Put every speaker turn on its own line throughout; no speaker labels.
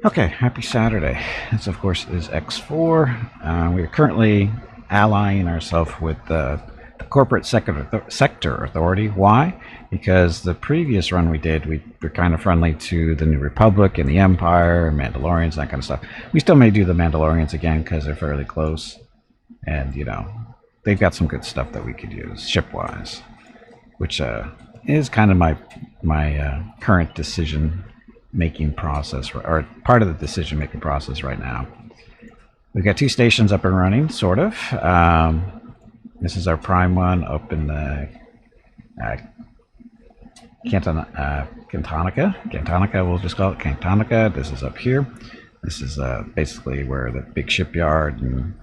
Okay, happy Saturday. This, of course, is X4. We are currently allying ourselves with the corporate sector authority. Why? Because the previous run we did, we were kind of friendly to the New Republic and the Empire and Mandalorians, that kind of stuff. We still may do the Mandalorians again because they're fairly close. And, they've got some good stuff that we could use, ship-wise. Which is kind of my current decision-making process, or part of the decision-making process right now. We've got 2 stations up and running, sort of. This is our prime one up in the Cantonica, we'll just call it Cantonica. This is up here. This is basically where the big shipyard and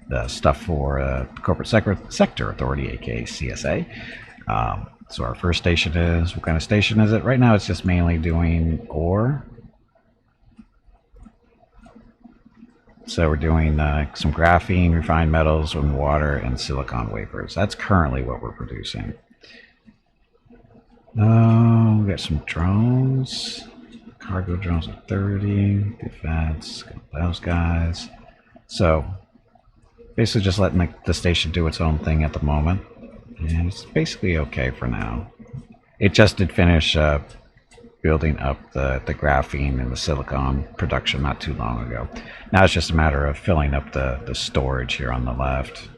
the stuff for the Corporate Sector Authority, aka CSA. So our first station is, what kind of station is it? Right now it's just mainly doing ore. So we're doing some graphene, refined metals, and water, and silicon wafers. That's currently what we're producing. We got some drones. Cargo drones at 30. Defense, got those guys. So basically just letting the station do its own thing at the moment. And it's basically okay for now. It just did finish building up the graphene and the silicon production not too long ago. Now it's just a matter of filling up the storage here on the left.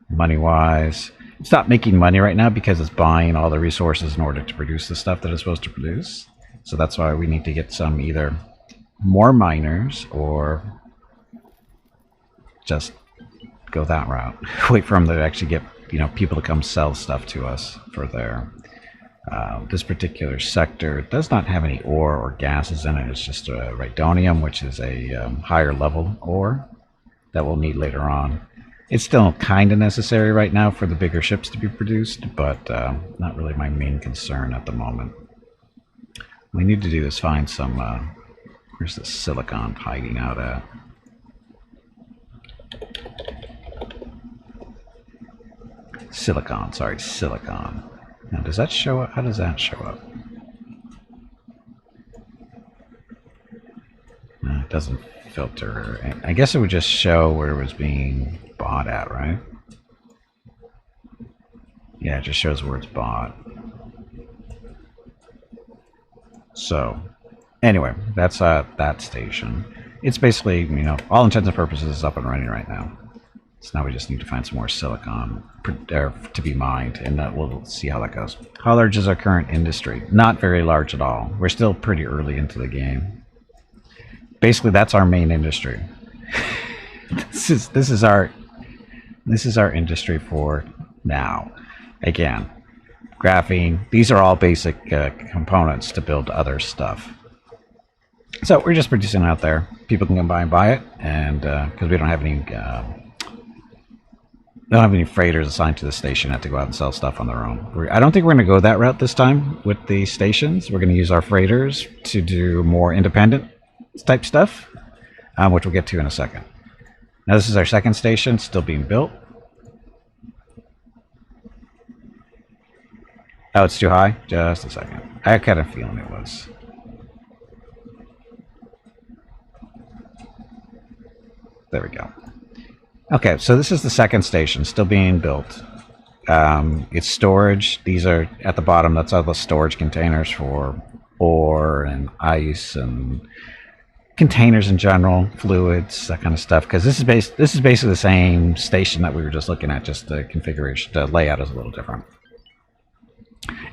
Money-wise, it's not making money right now because it's buying all the resources in order to produce the stuff that it's supposed to produce. So that's why we need to get some either more miners or just go that route. Wait for them to actually get people to come sell stuff to us for their this particular sector does not have any ore or gases in it. It's just a rhydonium, which is a higher level ore that we'll need later on. It's still kind of necessary right now for the bigger ships to be produced, but not really my main concern at the moment. What we need to do is find some where's the silicon hiding out at? Silicon. Now, does that show up? How does that show up? No, it doesn't filter. I guess it would just show where it was being bought at, right? Yeah, it just shows where it's bought. So, anyway, that's that station. It's basically, all intents and purposes, is up and running right now. So now we just need to find some more silicon to be mined, and we'll see how that goes. How large is our current industry? Not very large at all. We're still pretty early into the game. Basically, that's our main industry. This is our industry for now. Again, graphene. These are all basic components to build other stuff. So we're just producing out there. People can come by and buy it, and because we don't have any. They don't have any freighters assigned to the station. Have to go out and sell stuff on their own. I don't think we're going to go that route this time with the stations. We're going to use our freighters to do more independent type stuff, which we'll get to in a second. Now this is our second station, still being built. Oh, it's too high? Just a second. I had a feeling it was. There we go. Okay, so this is the second station, still being built. It's storage. These are at the bottom. That's all the storage containers for ore and ice and containers in general, fluids, that kind of stuff. Because this is basically the same station that we were just looking at. Just the configuration, the layout is a little different.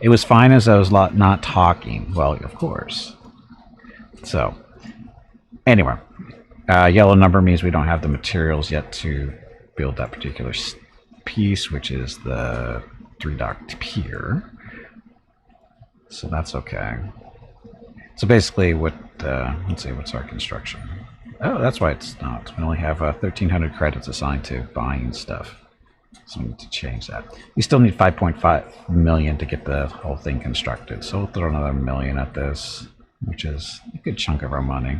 It was fine as I was not talking. Well, of course. So, anyway. Yellow number means we don't have the materials yet to build that particular piece, which is the 3-docked pier. So that's okay. So basically, let's see, what's our construction? Oh, that's why it's not. We only have 1,300 credits assigned to buying stuff. So we need to change that. We still need 5.5 million to get the whole thing constructed. So we'll throw another million at this, which is a good chunk of our money.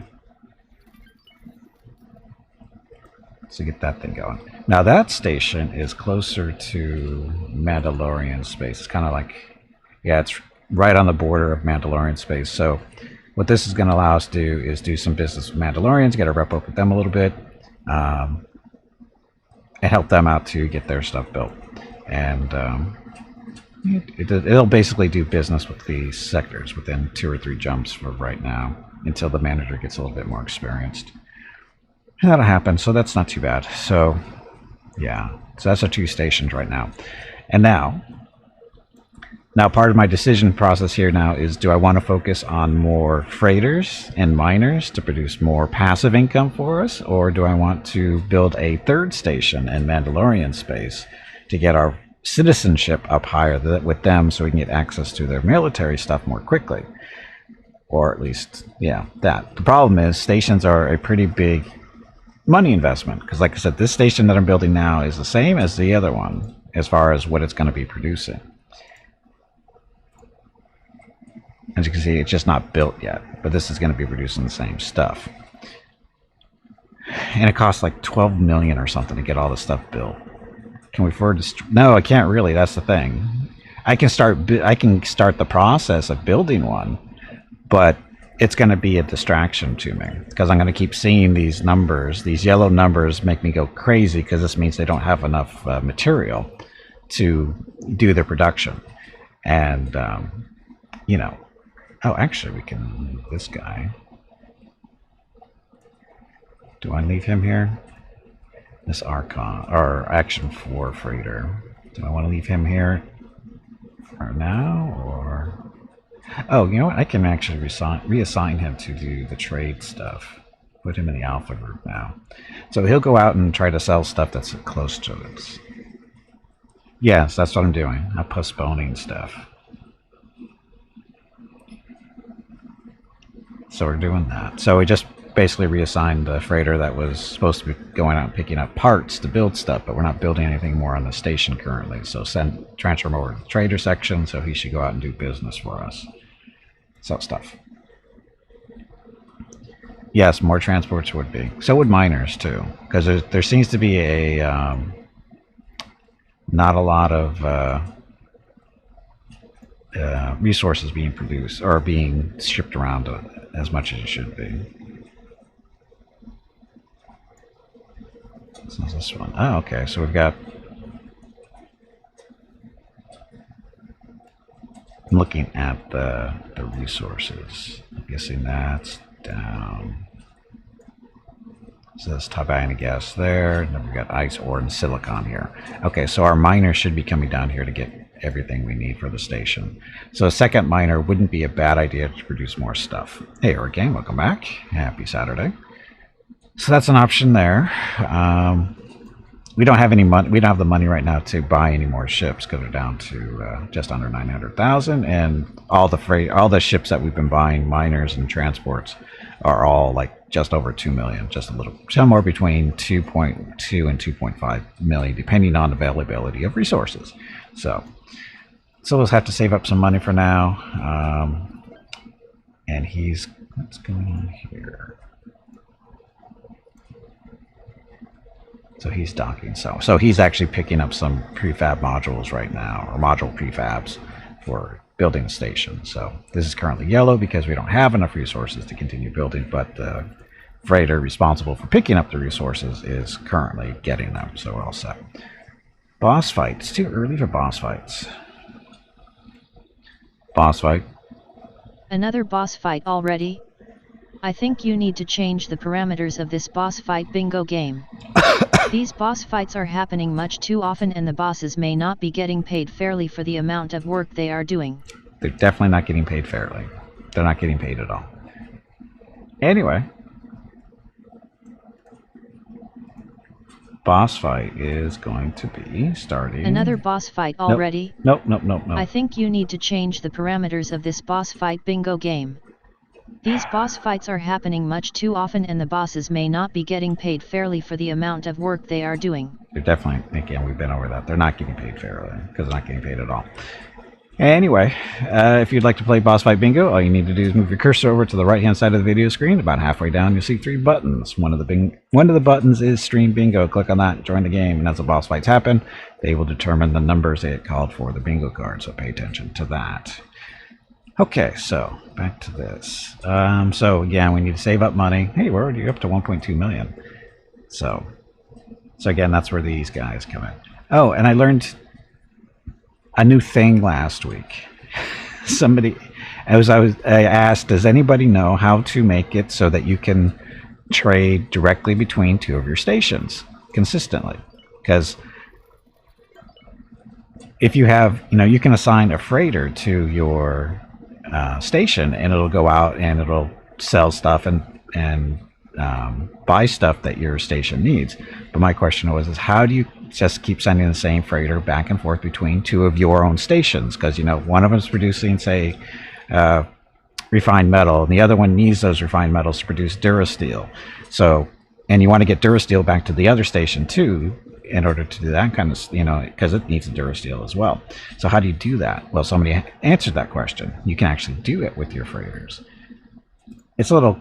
So get that thing going. Now that station is closer to Mandalorian space. It's kind of like, yeah, it's right on the border of Mandalorian space. So What this is going to allow us to do is do some business with Mandalorians, get a rep up with them a little bit, and help them out to get their stuff built. And it'll basically do business with the sectors within 2 or 3 jumps for right now, until the manager gets a little bit more experienced. And that'll happen, so that's not too bad. So, yeah. So that's our 2 stations right now. And now part of my decision process here now is, do I want to focus on more freighters and miners to produce more passive income for us, or do I want to build a 3rd station in Mandalorian space to get our citizenship up higher with them so we can get access to their military stuff more quickly? Or at least, yeah, that. The problem is stations are a pretty big money investment, because like I said, this station that I'm building now is the same as the other one as far as what it's going to be producing. As you can see, it's just not built yet, but this is going to be producing the same stuff. And it costs like 12 million or something to get all this stuff built. Can we afford to? No, I can't really. That's the thing. I can start the process of building one, but it's going to be a distraction to me, because I'm going to keep seeing these numbers. These yellow numbers make me go crazy, because this means they don't have enough material to do their production. And you know. Oh, actually, we can leave this guy. Do I leave him here? This Archon, or Action 4 freighter. Do I want to leave him here for now, or? Oh, you know what? I can actually reassign him to do the trade stuff. Put him in the Alpha group now. So he'll go out and try to sell stuff that's close to it. Yes, that's what I'm doing. I'm postponing stuff. So we're doing that. So we just basically reassigned the freighter that was supposed to be going out and picking up parts to build stuff, but we're not building anything more on the station currently. So transfer him over to the trader section, so he should go out and do business for us. Sell stuff. Yes, more transports would be. So would miners too, because there seems to be a not a lot of resources being produced or being shipped around as much as it should be. So this one. Oh, okay. So we've got. I'm looking at the resources. I'm guessing that's down. So that's Tiberian gas there. And then we've got ice ore and silicon here. Okay, so our miner should be coming down here to get everything we need for the station. So a second miner wouldn't be a bad idea to produce more stuff. Hey, Organ, welcome back. Happy Saturday. So that's an option there. We don't have any money. We don't have the money right now to buy any more ships, because they're down to just under 900,000, and all the ships that we've been buying, miners and transports, are all like just over 2 million, just a little, somewhere between 2.2 and 2.5 million, depending on availability of resources. So we'll have to save up some money for now. And what's going on here? So he's docking. So he's actually picking up some prefab modules right now, or module prefabs for building the station. So this is currently yellow because we don't have enough resources to continue building, but the freighter responsible for picking up the resources is currently getting them. So we're all set. Boss fight. It's too early for boss fights. Boss fight.
Another boss fight already? I think you need to change the parameters of this boss fight bingo game. These boss fights are happening much too often, and the bosses may not be getting paid fairly for the amount of work they are doing.
They're definitely not getting paid fairly. They're not getting paid at all. Anyway. Boss fight is going to be starting.
Another boss fight already?
Nope.
I think you need to change the parameters of this boss fight bingo game. These boss fights are happening much too often, and the bosses may not be getting paid fairly for the amount of work they are doing.
They're definitely, again, we've been over that. They're not getting paid fairly, because they're not getting paid at all. Anyway, if you'd like to play boss fight bingo, all you need to do is move your cursor over to the right-hand side of the video screen. About halfway down, you'll see 3 buttons. One of the buttons is Stream Bingo. Click on that, join the game, and as the boss fights happen, they will determine the numbers they had called for the bingo card, so pay attention to that. Okay, so back to this. So again, we need to save up money. Hey, we're already up to 1.2 million. So again, that's where these guys come in. Oh, and I learned a new thing last week. Somebody, I asked, does anybody know how to make it so that you can trade directly between two of your stations consistently? Because if you have, you can assign a freighter to your station, and it'll go out and it'll sell stuff and buy stuff that your station needs. But my question is how do you just keep sending the same freighter back and forth between two of your own stations? Because one of them is producing, say, refined metal, and the other one needs those refined metals to produce Durasteel. So, and you want to get Durasteel back to the other station too, in order to do that kind of, because it needs a Durasteel as well. So how do you do that? Well, somebody answered that question. You can actually do it with your freighters. It's a little,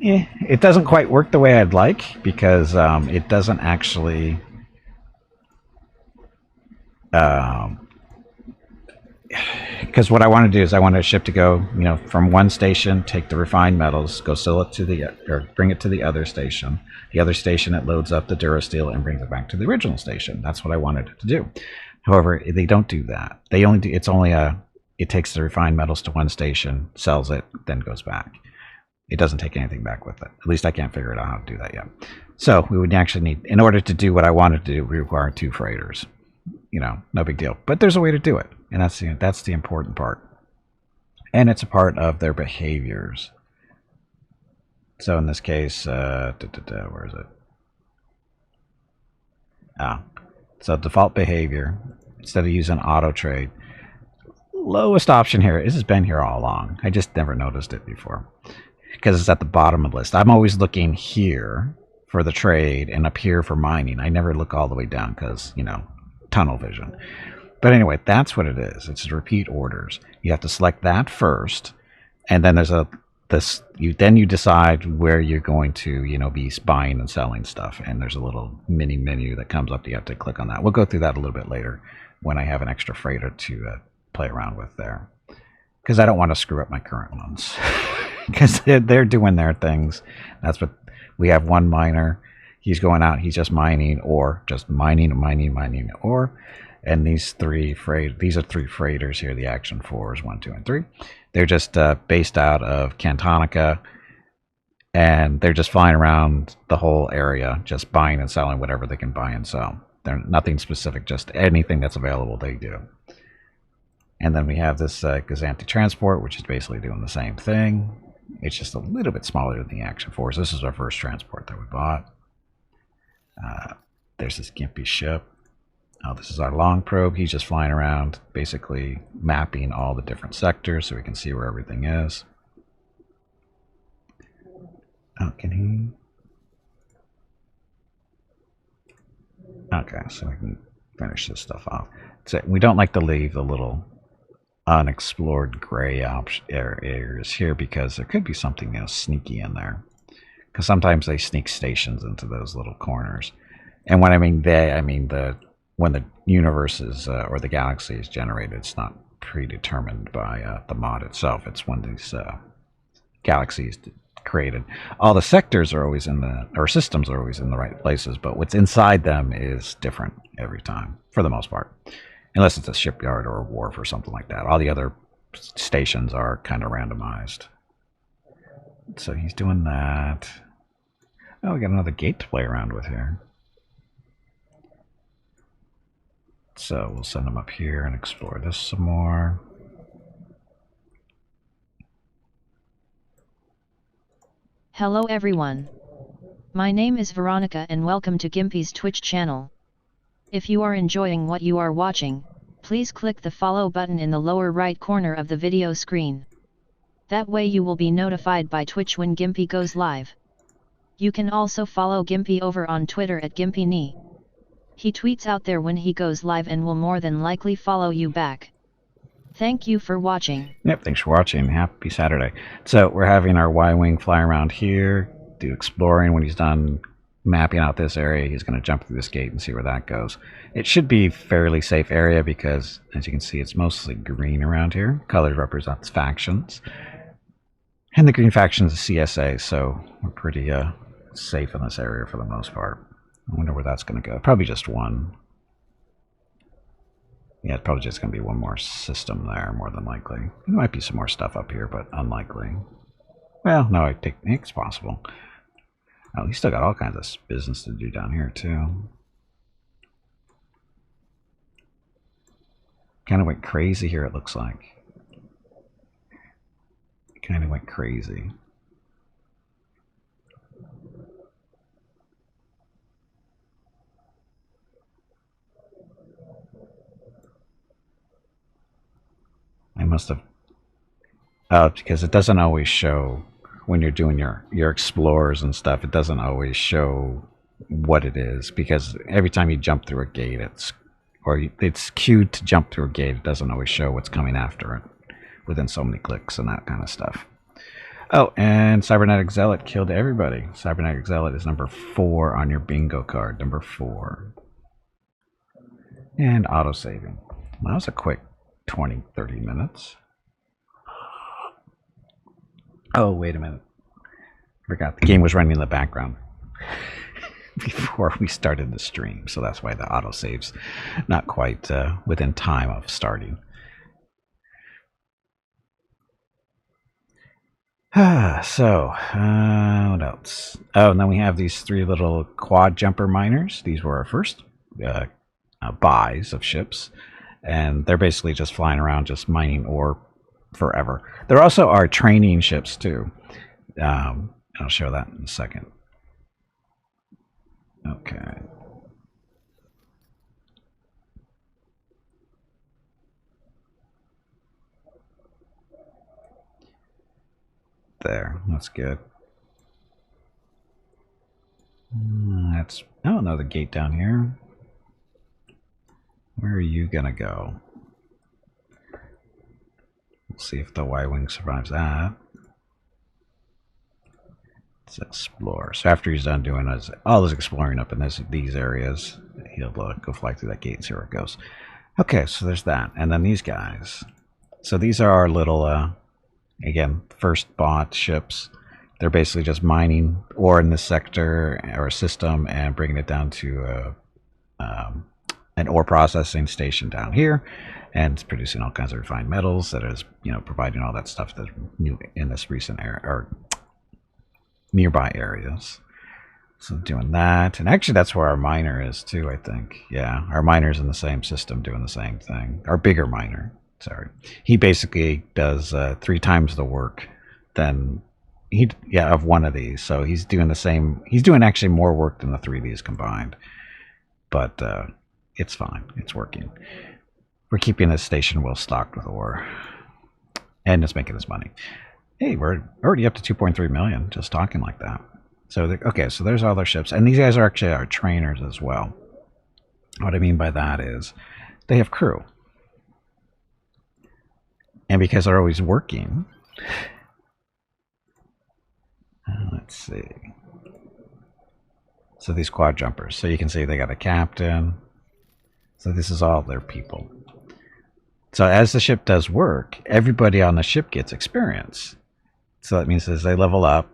it doesn't quite work the way I'd like, because it doesn't actually, because what I want to do is I want a ship to go, from one station, take the refined metals, go sell it to or bring it to the other station. The other station, it loads up the Durasteel and brings it back to the original station. That's what I wanted it to do. However, they don't do that. They only do, it takes the refined metals to one station, sells it, then goes back. It doesn't take anything back with it. At least I can't figure out how to do that yet. So we would actually need, in order to do what I wanted to do, we require two freighters. No big deal. But there's a way to do it, and that's the important part. And it's a part of their behaviors. So in this case, where is it? So default behavior, instead of using auto trade, lowest option here. This has been here all along. I just never noticed it before, because it's at the bottom of the list. I'm always looking here for the trade and up here for mining. I never look all the way down because, tunnel vision. But anyway, that's what it is. It's repeat orders. You have to select that first, and then there's you decide where you're going to, be buying and selling stuff. And there's a little mini menu that comes up. You have to click on that. We'll go through that a little bit later when I have an extra freighter to play around with there, because I don't want to screw up my current ones, because they're doing their things. That's what we have. One miner, he's going out, he's just mining, or just mining, or, and these are three freighters here. The Action 4s, 1, 2, and 3. They're just based out of Cantonica, and they're just flying around the whole area, just buying and selling whatever they can buy and sell. They're nothing specific, just anything that's available they do. And then we have this Gazanti Transport, which is basically doing the same thing. It's just a little bit smaller than the Action 4s. This is our first transport that we bought. There's this gimpy ship. Oh, this is our long probe. He's just flying around, basically mapping all the different sectors so we can see where everything is. Oh, can he? Okay, so we can finish this stuff off. So we don't like to leave the little unexplored gray areas here, because there could be something sneaky in there. Because sometimes they sneak stations into those little corners. And when I mean they, I mean when the universe is or the galaxy is generated, it's not predetermined by the mod itself. It's when these galaxies created. All the sectors are always or systems are always in the right places, but what's inside them is different every time, for the most part. Unless it's a shipyard or a wharf or something like that. All the other stations are kind of randomized. So he's doing that. Oh, we got another gate to play around with here. So we'll send them up here and explore this some more.
Hello everyone. My name is Veronica and welcome to Gimpy's Twitch channel. If you are enjoying what you are watching, please click the follow button in the lower right corner of the video screen. That way you will be notified by Twitch when Gimpy goes live. You can also follow Gimpy over on Twitter at GimpyNi. He tweets out there when he goes live and will more than likely follow you back. Thank you for watching.
Yep, thanks for watching. Happy Saturday. So we're having our Y-Wing fly around here, do exploring. When he's done mapping out this area. He's going to jump through this gate and see where that goes. It should be a fairly safe area because, as you can see, it's mostly green around here. Color represents factions. And the green faction is a CSA, so we're pretty safe in this area for the most part. I wonder where that's going to go. Probably just one. Yeah, it's probably just going to be one more system there, more than likely. There might be some more stuff up here, but unlikely. Well, no, I think it's possible. Oh, he's still got all kinds of business to do down here, too. Kind of went crazy here, it looks like. Kind of went crazy. I must have... Oh, because it doesn't always show when you're doing your explorers and stuff. It doesn't always show what it is, because every time you jump through a gate, it's queued to jump through a gate. It doesn't always show what's coming after it within so many clicks and that kind of stuff. Oh, and Cybernetic Zealot killed everybody. Cybernetic Zealot is number 4 on your bingo card. Number 4. And auto-saving. That was a quick 20, 30 minutes. Oh, wait a minute. Forgot the game was running in the background before we started the stream, so that's why the auto-save's not quite within time of starting. So, what else? Oh, and then we have these 3 little quad jumper miners. These were our first buys of ships, and they're basically just flying around, just mining ore forever. There also are training ships, too. I'll show that in a second. Okay. There, that's good. That's... Oh, another gate down here. Where are you gonna go? We'll see if the Y-Wing survives that. Let's explore. So after he's done doing all his exploring up in these areas, he'll go fly through that gate and see where it goes. Okay, so there's that. And then these guys. So these are our little... again, first bought ships. They're basically just mining ore in this sector or system and bringing it down to an ore processing station down here, and it's producing all kinds of refined metals that is, providing all that stuff that's new in this recent area or nearby areas. So doing that, and actually that's where our miner is too. I think, yeah, our miner's in the same system doing the same thing. Our bigger miner. Sorry, he basically does 3 times the work than of one of these. So he's doing the same. He's doing actually more work than the 3 of these combined. But it's fine. It's working. We're keeping this station well stocked with ore, and it's making us money. Hey, we're already up to 2.3 million just talking like that. So okay, so there's all their ships, and these guys are actually our trainers as well. What I mean by that is they have crew. And because they're always working, let's see. So these quad jumpers. So you can see they got a captain. So this is all their people. So as the ship does work, everybody on the ship gets experience. So that means as they level up,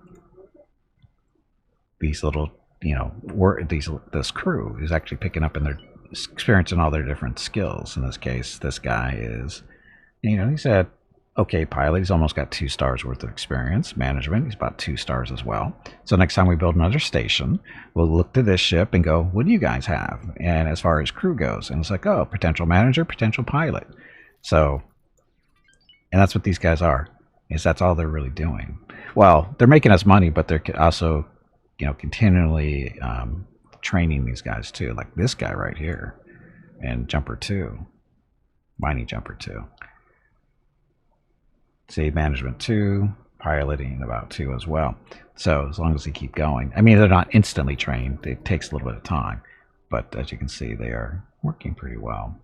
these little, this crew is actually picking up in their experience in all their different skills. In this case, this guy is... he's a okay pilot. He's almost got 2 stars worth of experience. Management, he's about 2 stars as well. So next time we build another station, we'll look to this ship and go, what do you guys have? And as far as crew goes, and it's like, oh, potential manager, potential pilot. So, and that's what these guys are, is that's all they're really doing. Well, they're making us money, but they're also, continually training these guys too. Like this guy right here, and Jumper 2, Mining Jumper 2. See, management 2, piloting about 2 as well. So as long as they keep going. I mean, they're not instantly trained. It takes a little bit of time. But as you can see, they are working pretty well.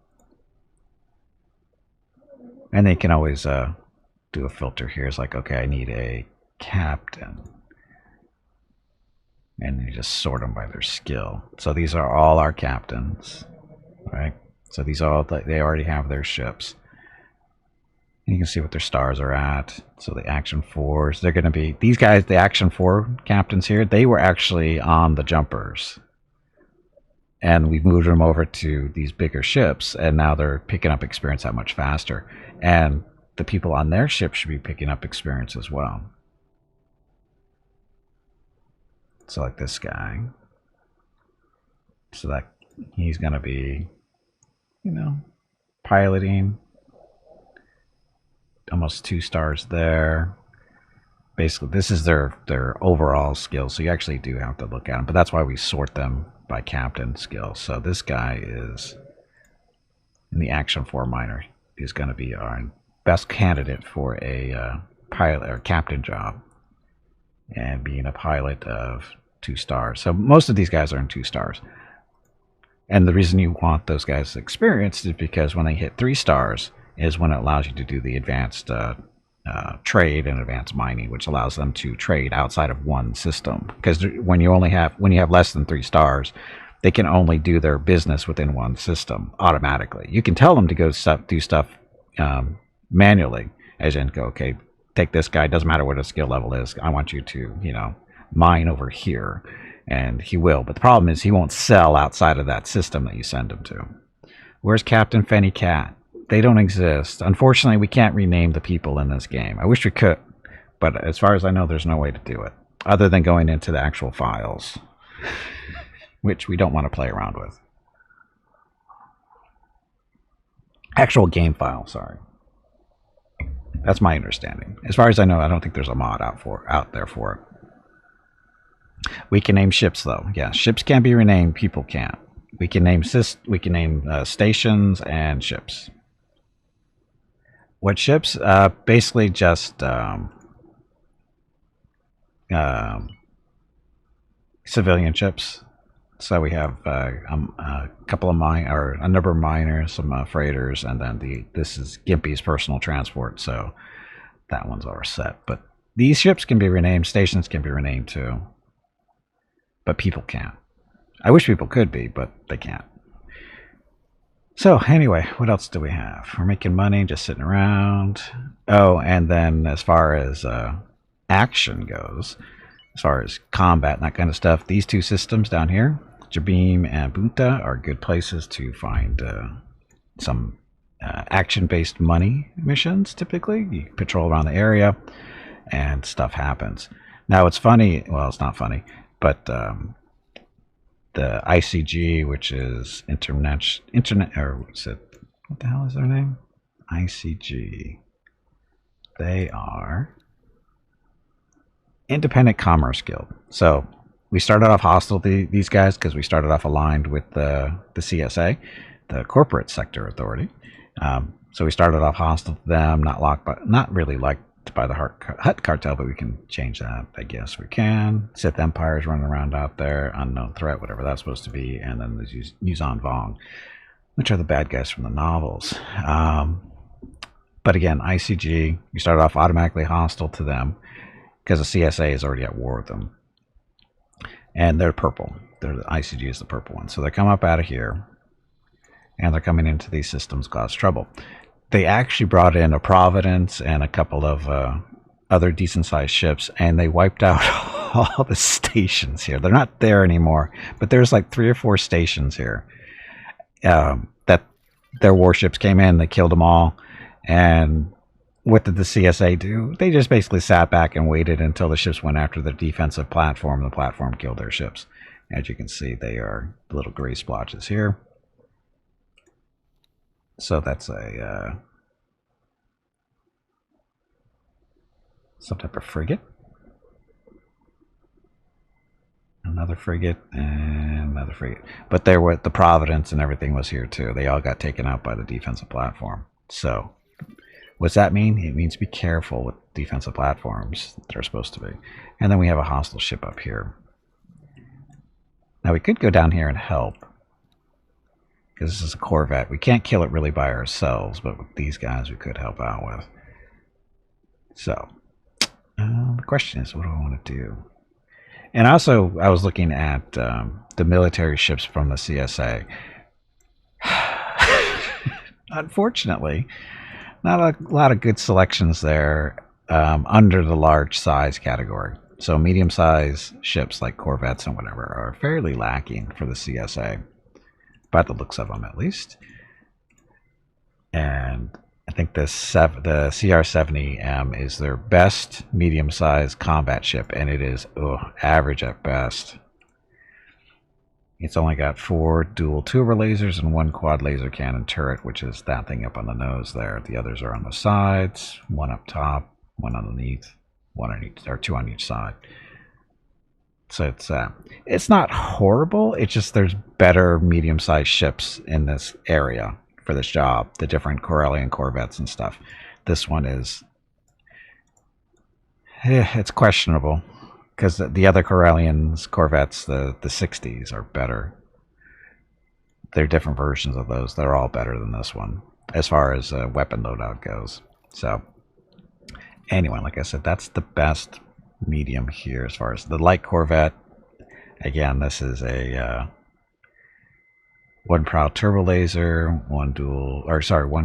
And they can always do a filter here. It's like, okay, I need a captain. and you just sort them by their skill. So these are all our captains, right? So these all, they already have their ships. You can see what their stars are at. So the Action 4s, they're going to be, these guys, the Action 4 captains here, they were actually on the jumpers. And we moved them over to these bigger ships, and now they're picking up experience that much faster. And the people on their ship should be picking up experience as well. So like this guy. So that he's going to be, you know, piloting. Almost 2 stars there. Basically, this is their overall skills, so you actually do have to look at them. But that's why we sort them by captain skill. So this guy is in the Action 4 minor. He's going to be our best candidate for a pilot or captain job, and being a pilot of 2 stars. So most of these guys are in 2 stars. And the reason you want those guys experienced is because when they hit 3 stars is when it allows you to do the advanced trade and advanced mining, which allows them to trade outside of one system. Because when you have less than 3 stars, they can only do their business within one system automatically. You can tell them to go do stuff manually, as in go, okay, take this guy, doesn't matter what his skill level is, I want you to, you know, mine over here, and he will. But the problem is he won't sell outside of that system that you send him to. Where's Captain Fenny Cat? They don't exist. Unfortunately, we can't rename the people in this game. I wish we could, but as far as I know, there's no way to do it other than going into the actual files, which we don't want to play around with. Actual game file, sorry. That's my understanding. As far as I know, I don't think there's a mod out there for it. We can name ships, though. Yeah, ships can be renamed. People can't. We can name stations and ships. What ships? Basically, just civilian ships. So we have a couple of a number of miners, some freighters, and then this is Gimpy's personal transport. So that one's our set. But these ships can be renamed. Stations can be renamed too. But people can't. I wish people could be, but they can't. So anyway, what else do we have? We're making money, just sitting around. Oh, and then as far as action goes, as far as combat and that kind of stuff, these 2 systems down here, Jabeam and Bunta, are good places to find some action-based money missions, typically. You patrol around the area, and stuff happens. Now, it's funny. Well, it's not funny, but the ICG, which is Internet, or what's it? What the hell is their name? ICG. They are Independent Commerce Guild. So we started off hostile to these guys because we started off aligned with the CSA, the Corporate Sector Authority. So we started off hostile to them, not really liked by the Hut Cartel, but we can change that. I guess we can. Sith Empire's running around out there, unknown threat, whatever that's supposed to be, and then there's Yuzan Vong, which are the bad guys from the novels. But again, ICG, we started off automatically hostile to them because the CSA is already at war with them, and they're purple. The ICG is the purple one, so they come up out of here, and they're coming into these systems, cause trouble. They actually brought in a Providence and a couple of other decent-sized ships, and they wiped out all the stations here. They're not there anymore, but there's like 3 or 4 stations here that their warships came in, they killed them all, and what did the CSA do? They just basically sat back and waited until the ships went after the defensive platform, and the platform killed their ships. As you can see, they are little gray splotches here. So that's a some type of frigate, another frigate, and another frigate. But there were the Providence and everything was here too. They all got taken out by the defensive platform. So what's that mean? It means be careful with defensive platforms that are supposed to be. And then we have a hostile ship up here. Now we could go down here and help, because this is a Corvette. We can't kill it really by ourselves, but with these guys we could help out with. So, the question is, what do I want to do? And also, I was looking at the military ships from the CSA. Unfortunately, not a lot of good selections there under the large size category. So medium size ships like corvettes and whatever are fairly lacking for the CSA, by the looks of them at least. And I think the CR-70M is their best medium sized combat ship, and it is average at best. It's only got 4 dual turbo lasers and 1 quad laser cannon turret, which is that thing up on the nose there. The others are on the sides, 1 up top, 1 underneath, 1 on each, or 2 on each side. So it's not horrible. It's just there's better medium-sized ships in this area for this job. The different Corellian corvettes and stuff. This one is it's questionable. Because the other Corellians corvettes, the 60s, are better. They're different versions of those. They're all better than this one as far as weapon loadout goes. So anyway, like I said, that's the best medium here as far as the light corvette. Again, this is a 1 prow turbo laser, 1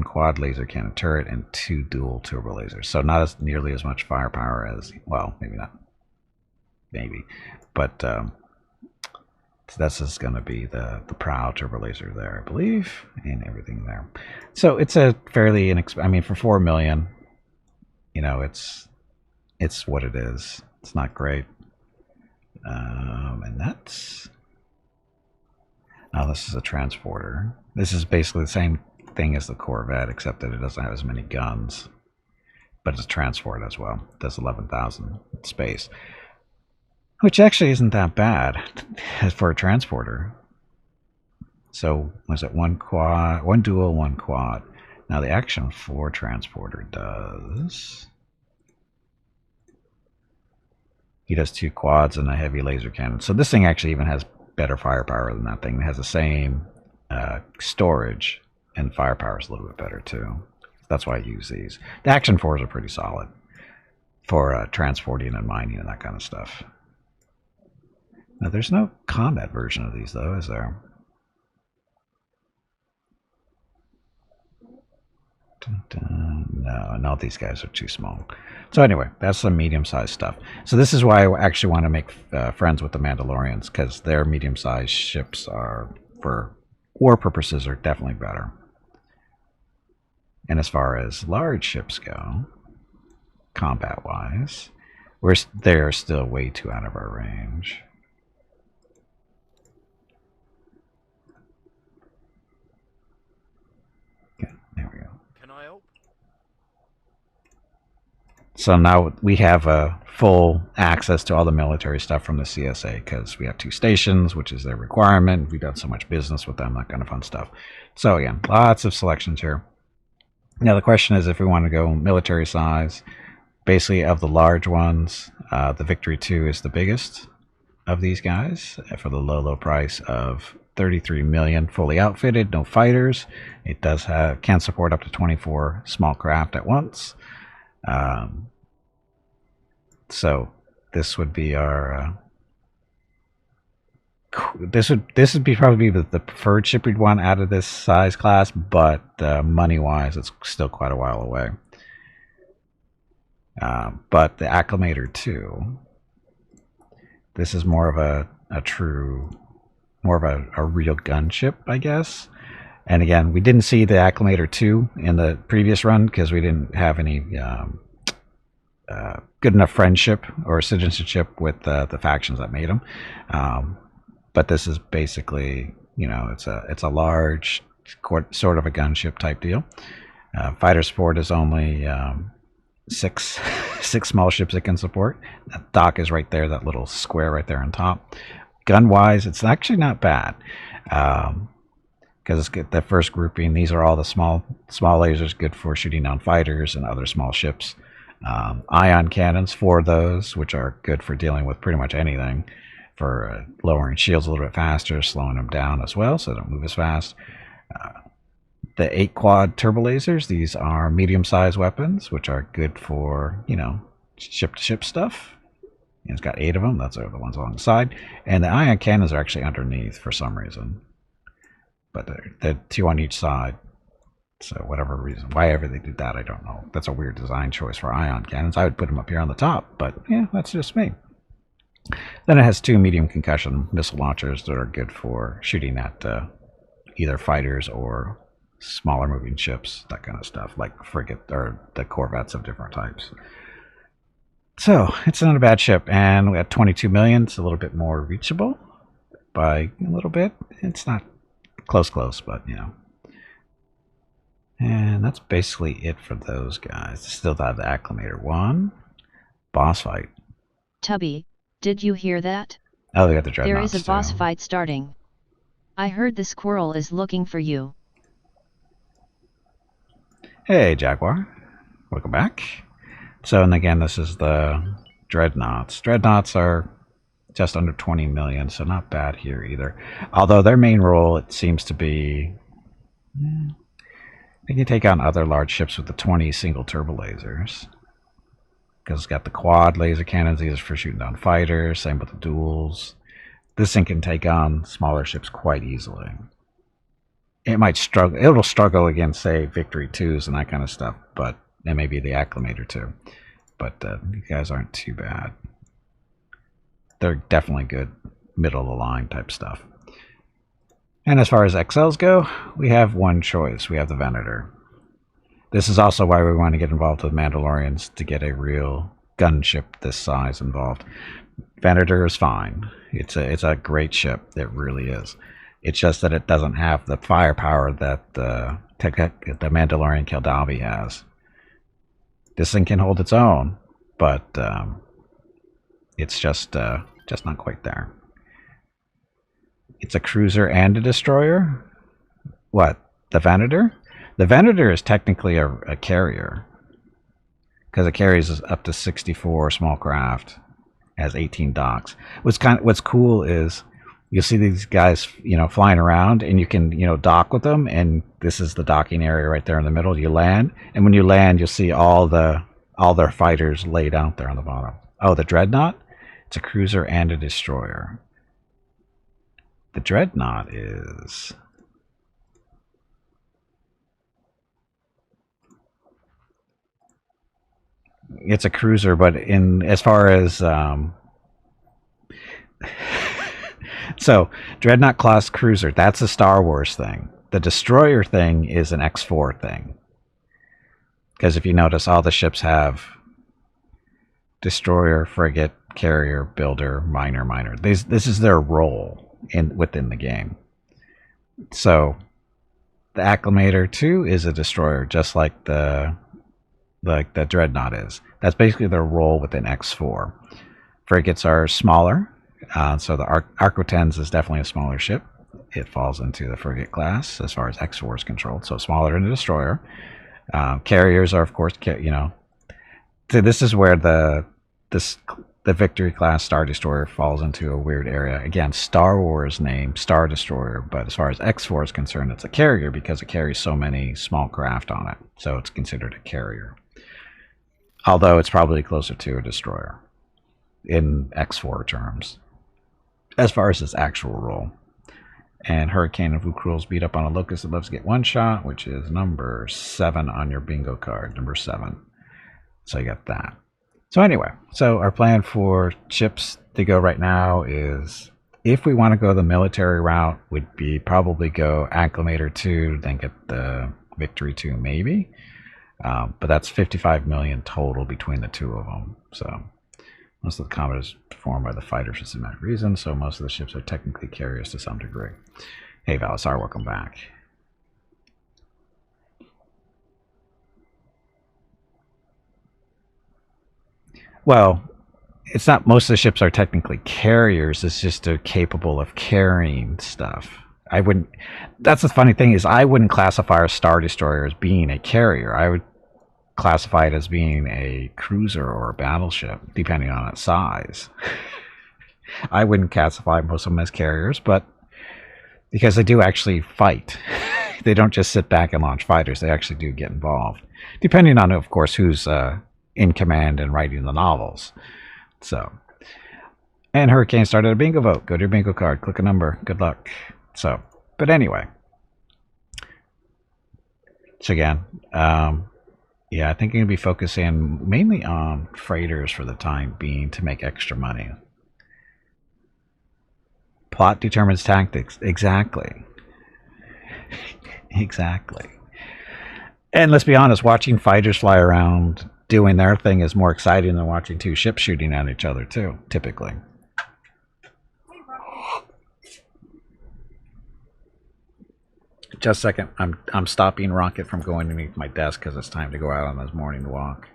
quad laser cannon turret, and 2 dual turbo lasers. So not as nearly as much firepower as, well, maybe not. Maybe, but so this is going to be the prow turbo laser there, I believe, and everything there. So it's a fairly I mean, for 4 million, you know, it's what it is. It's not great, and that's this is a transporter. This is basically the same thing as the Corvette, except that it doesn't have as many guns, but it's a transport as well. It does 11,000 space. Which actually isn't that bad for a transporter. So was it 1 quad, 1 dual, 1 quad? Now the Action 4 transporter does. He does 2 quads and a heavy laser cannon. So this thing actually even has better firepower than that thing. It has the same storage, and firepower is a little bit better too. That's why I use these. The Action 4s are pretty solid for transporting and mining and that kind of stuff. Now, there's no combat version of these, though, is there? No, these guys are too small. So anyway, that's the medium-sized stuff. So this is why I actually want to make friends with the Mandalorians, because their medium-sized ships are, for war purposes, are definitely better. And as far as large ships go, combat-wise, they're still way too out of our range. There we go. Can I help? So now we have full access to all the military stuff from the CSA because we have 2 stations, which is their requirement. We've done so much business with them, that kind of fun stuff. So again, lots of selections here. Now the question is if we want to go military size. Basically, of the large ones, the Victory 2 is the biggest of these guys for the low price of 33 million, fully outfitted, no fighters. It does can support up to 24 small craft at once. So this would be our this would be probably the preferred ship we'd want out of this size class, but money wise it's still quite a while away. But the Acclimator 2, this is more of a real gunship, I guess. And again, we didn't see the Acclimator 2 in the previous run because we didn't have any good enough friendship or citizenship with the factions that made them. But this is basically, you know, it's a large sort of a gunship type deal. Fighter support is only 6 small ships it can support. That dock is right there, that little square right there on top. Gun wise, it's actually not bad because the first grouping, these are all the small lasers, good for shooting down fighters and other small ships. Ion cannons, 4 of those, which are good for dealing with pretty much anything, for lowering shields a little bit faster, slowing them down as well so they don't move as fast. The 8 quad turbo lasers, these are medium-sized weapons, which are good for, you know, ship-to-ship stuff. And it's got 8 of them. Those are the ones along the side. And the ion cannons are actually underneath for some reason. But they're 2 on each side. So whatever reason, why ever they did that, I don't know. That's a weird design choice for ion cannons. I would put them up here on the top, but yeah, that's just me. Then it has 2 medium concussion missile launchers that are good for shooting at either fighters or smaller moving ships, that kind of stuff, like frigate or the corvettes of different types. So it's not a bad ship, and we have 22 million. It's a little bit more reachable by a little bit. It's not close, but you know. And that's basically it for those guys. Still have the Acclimator 1 boss fight.
Tubby, did you hear that?
Oh, they got the dreadnoughts.
There is a boss fight starting. I heard the squirrel is looking for you.
Hey, Jaguar. Welcome back. So, and again, this is the dreadnoughts. Dreadnoughts are just under 20 million, so not bad here either. Although their main role, it seems to be... they can take on other large ships with the 20 single turbo lasers. Because it's got the quad laser cannons. These are for shooting down fighters. Same with the duels. This thing can take on smaller ships quite easily. It might struggle. It'll struggle against, say, Victory 2s and that kind of stuff. But and maybe the Acclimator too. But these guys aren't too bad. They're definitely good middle of the line type stuff. And as far as XLs go, we have one choice. We have the Venator. This is also why we want to get involved with Mandalorians, to get a real gunship this size involved. Venator is fine. It's a great ship. It really is. It's just that it doesn't have the firepower that the Mandalorian Keldavi has. This thing can hold its own, but it's just not quite there. It's a cruiser and a destroyer? What? The Venator? The Venator is technically a carrier, because it carries up to 64 small craft, has 18 docks. What's cool is you'll see these guys, you know, flying around, and you can, you know, dock with them, and this is the docking area right there in the middle. You land, and when you land, you'll see all their fighters laid out there on the bottom. Oh, the Dreadnought? It's a cruiser and a destroyer. The Dreadnought is... it's a cruiser, but in as far as so Dreadnought class cruiser, that's a Star Wars thing. The destroyer thing is an X4 thing, because if you notice, all the ships have destroyer, frigate, carrier, builder, miner. This is their role within the game. So the Acclimator 2 is a destroyer, just like the Dreadnought is. That's basically their role within X4. Frigates are smaller, so the Arco-10s is definitely a smaller ship. It falls into the frigate class as far as X4 is controlled, so smaller than a destroyer. Carriers are, of course, you know. So this is where the Victory class Star Destroyer falls into a weird area. Again, Star Wars name Star Destroyer, but as far as X4 is concerned, it's a carrier because it carries so many small craft on it, so it's considered a carrier. Although it's probably closer to a destroyer in X4 terms, as far as its actual role. And Hurricane of Ukrul's beat up on a locust that loves to get one shot, which is number 7 on your bingo card, number 7. So you got that. So anyway, so our plan for ships to go right now is, if we want to go the military route, would be probably go Acclimator 2, then get the Victory 2 maybe. But that's 55 million total between the two of them. So most of the combat is performed by the fighters for systematic reasons, so most of the ships are technically carriers to some degree. Hey Valisar, welcome back. Well, it's not most of the ships are technically carriers, it's just they're capable of carrying stuff. I wouldn't, that's the funny thing, is I wouldn't classify a Star Destroyer as being a carrier. I would classify it as being a cruiser or a battleship, depending on its size. I wouldn't classify most of them as carriers, but because they do actually fight. They don't just sit back and launch fighters, they actually do get involved. Depending on, of course, who's in command and writing the novels. So, And Hurricane started a bingo vote. Go to your bingo card, click a number. Good luck. So, but anyway. So again, yeah, I think I'm going to be focusing mainly on freighters for the time being to make extra money. Plot determines tactics. Exactly. Exactly. And let's be honest, watching fighters fly around doing their thing is more exciting than watching two ships shooting at each other too, typically. Just a second. I'm stopping Rocket from going underneath my desk because it's time to go out on this morning walk.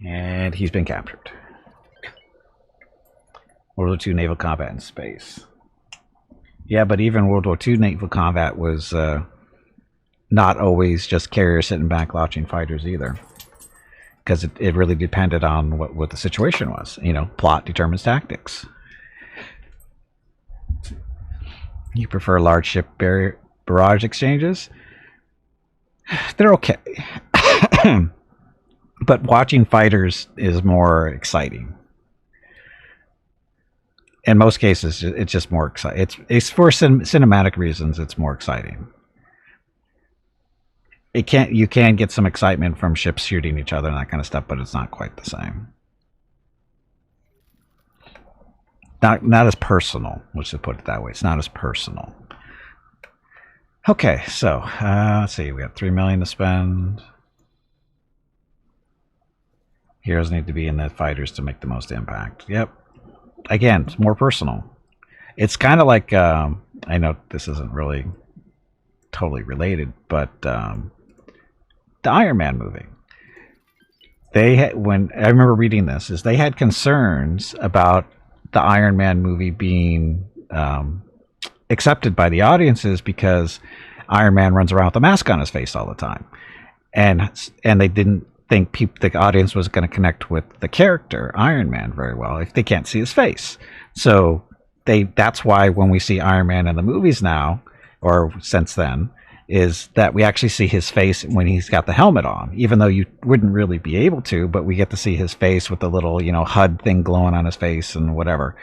And he's been captured. World War II naval combat in space. Yeah, but even World War II naval combat was not always just carriers sitting back watching fighters either. Because it really depended on what the situation was. You know, plot determines tactics. You prefer large ship barrage exchanges? They're okay. But watching fighters is more exciting. In most cases, it's just more exciting. It's for cinematic reasons. It's more exciting. You can get some excitement from ships shooting each other and that kind of stuff, but it's not quite the same. Not as personal. Let's just put it that way. It's not as personal. Okay, so let's see. We have $3 million to spend. Heroes need to be in the fighters to make the most impact. Yep. Again, it's more personal. It's kind of like I know this isn't really totally related, but the Iron Man movie. When I remember reading this, is they had concerns about the Iron Man movie being accepted by the audiences because Iron Man runs around with a mask on his face all the time, and they didn't think the audience was going to connect with the character Iron Man very well if they can't see his face. So that's why when we see Iron Man in the movies now, or since then, is that we actually see his face when he's got the helmet on, even though you wouldn't really be able to, but we get to see his face with the little, HUD thing glowing on his face and whatever.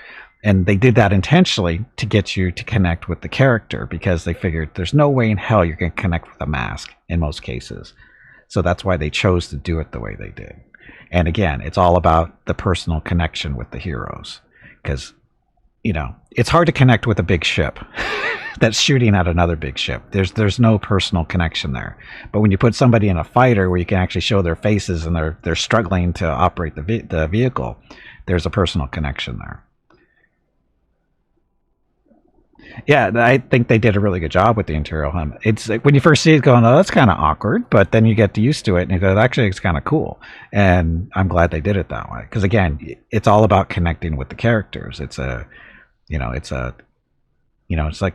And they did that intentionally to get you to connect with the character because they figured there's no way in hell you're going to connect with a mask in most cases. So that's why they chose to do it the way they did. And again, it's all about the personal connection with the heroes. Because, it's hard to connect with a big ship that's shooting at another big ship. There's no personal connection there. But when you put somebody in a fighter where you can actually show their faces and they're struggling to operate the vehicle, there's a personal connection there. Yeah, I think they did a really good job with the interior helmet. It's like when you first see it going, oh, that's kind of awkward, but then you get used to it and you go, actually, it's kind of cool. And I'm glad they did it that way. Because again, it's all about connecting with the characters. It's like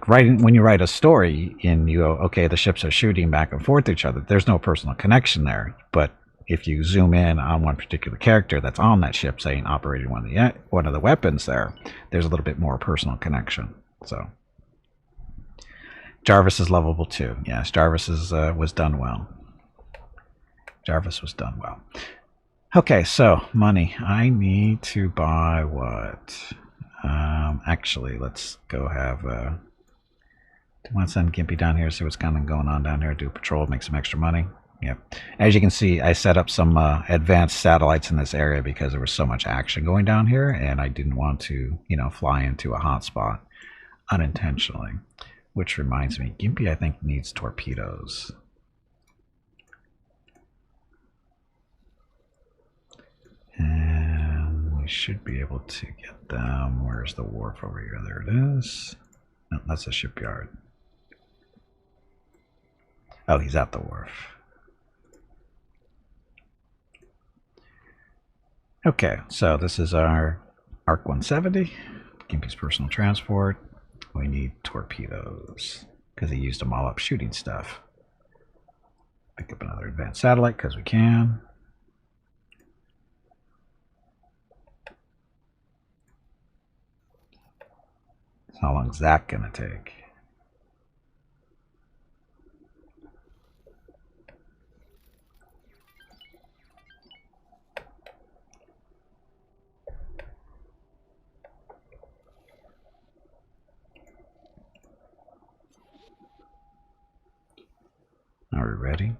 when you write a story and you go, okay, the ships are shooting back and forth to each other. There's no personal connection there. But if you zoom in on one particular character that's on that ship, saying operating one of the weapons there's a little bit more personal connection. So. Jarvis is lovable too. Yes, Jarvis was done well. Jarvis was done well. Okay, so money. I need to buy what? Actually, let's go have. Do you want to send Gimpy down here, see what's kind of going on down here? Do a patrol, make some extra money. Yep. As you can see, I set up some advanced satellites in this area because there was so much action going down here, and I didn't want to, fly into a hot spot unintentionally. Which reminds me, Gimpy, I think, needs torpedoes. And we should be able to get them. Where's the wharf over here? There it is. No, that's a shipyard. Oh, he's at the wharf. Okay, so this is our ARC 170, Gimpy's personal transport. We need torpedoes because he used them all up shooting stuff. Pick up another advanced satellite because we can. How long is that going to take? ready?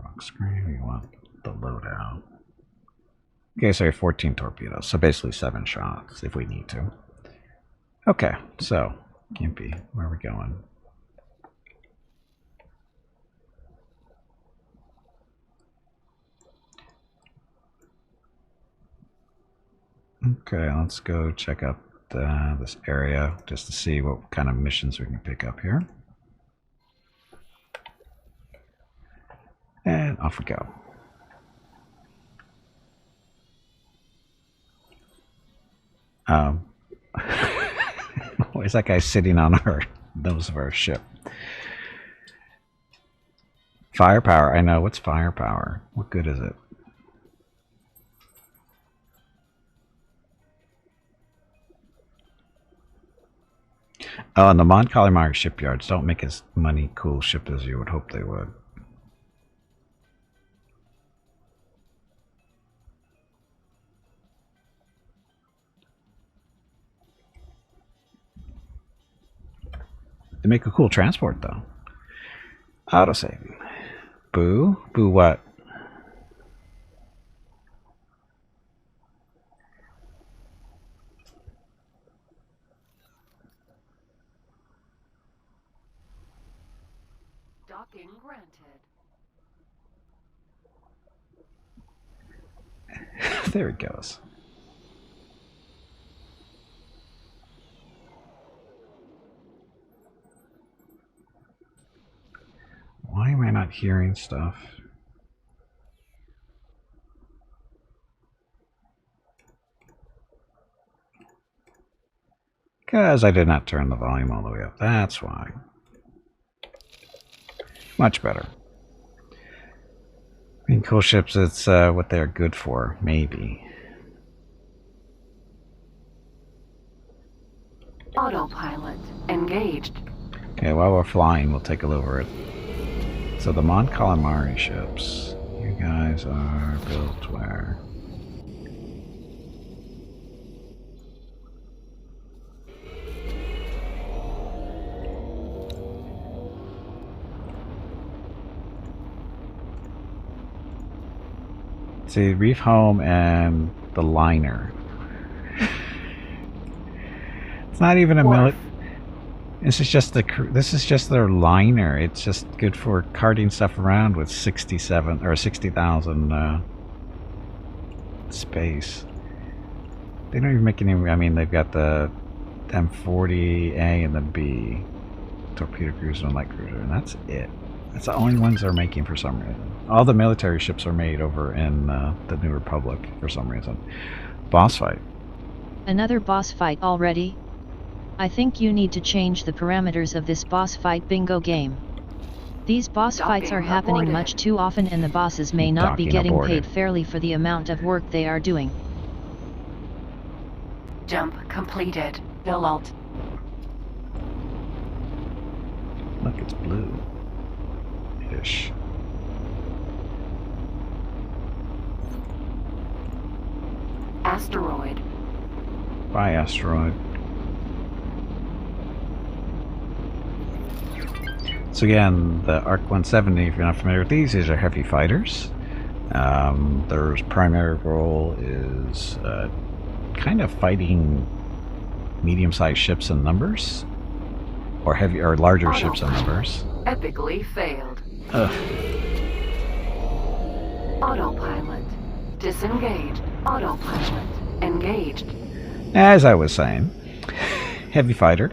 Wrong screen. We want the loadout. Okay, so 14 torpedoes. So basically 7 shots if we need to. Okay, so Gimpy, where are we going? Okay, let's go check out this area just to see what kind of missions we can pick up here. And off we go. Why is that guy sitting on our nose of our ship? Firepower. I know. What's firepower? What good is it? Oh, and the Mon Calamari shipyards don't make as many cool ships as you would hope they would. They make a cool transport, though. Autosaving. Boo? Boo what?
Docking granted.
There it goes. Why am I not hearing stuff? Because I did not turn the volume all the way up. That's why. Much better. I mean, cool ships, it's what they're good for, maybe.
Autopilot engaged.
Okay, while we're flying, we'll take a look over it. So the Mon Calamari ships, you guys are built where? See, Reef Home and the liner. It's not even a military. This is just their liner. It's just good for carting stuff around with 67 or 60,000 space. They don't even make any. I mean, they've got the M40A and the B torpedo cruiser and light cruiser, and that's it. That's the only ones they're making for some reason. All the military ships are made over in the New Republic for some reason. Boss fight.
Another boss fight already? I think you need to change the parameters of this boss fight bingo game. These boss fights are happening much too often and the bosses may not be getting paid fairly for the amount of work they are doing.
Jump completed. Fill out.
Look, it's blue. Ish.
Asteroid.
Bye, asteroid. So again, the ARC 170, if you're not familiar with these are heavy fighters. Their primary role is kind of fighting medium-sized ships in numbers, or heavy or larger ships in numbers.
Epically failed. Autopilot. Disengaged. Autopilot. Engaged.
As I was saying, heavy fighter.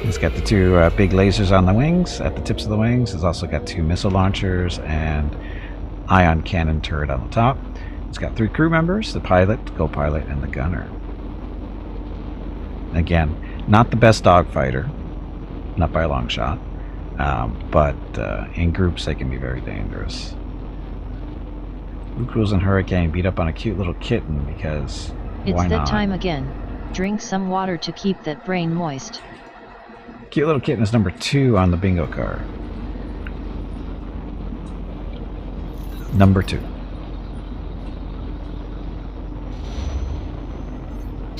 It's got the two big lasers on the wings, at the tips of the wings. It's also got 2 missile launchers and ion cannon turret on the top. It's got 3 crew members, the pilot, the co-pilot, and the gunner. Again, not the best dogfighter, not by a long shot, but in groups they can be very dangerous. Luke Rules and Hurricane beat up on a cute little kitten because
It's
why
that
not?
time again. Drink some water to keep that brain moist.
Cute little kitten is number 2 on the bingo card. Number 2.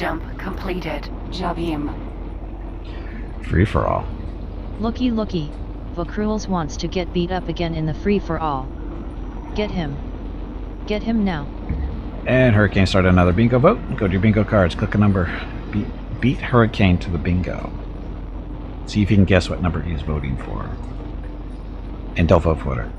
Jump completed. Jabim.
Free for all.
Looky looky, Vokruels wants to get beat up again in the free-for-all. Get him. Get him now.
And Hurricane started another bingo vote. Go to your bingo cards, click a number. Beat Hurricane to the bingo. See if you can guess what number he's voting for. And don't vote for her.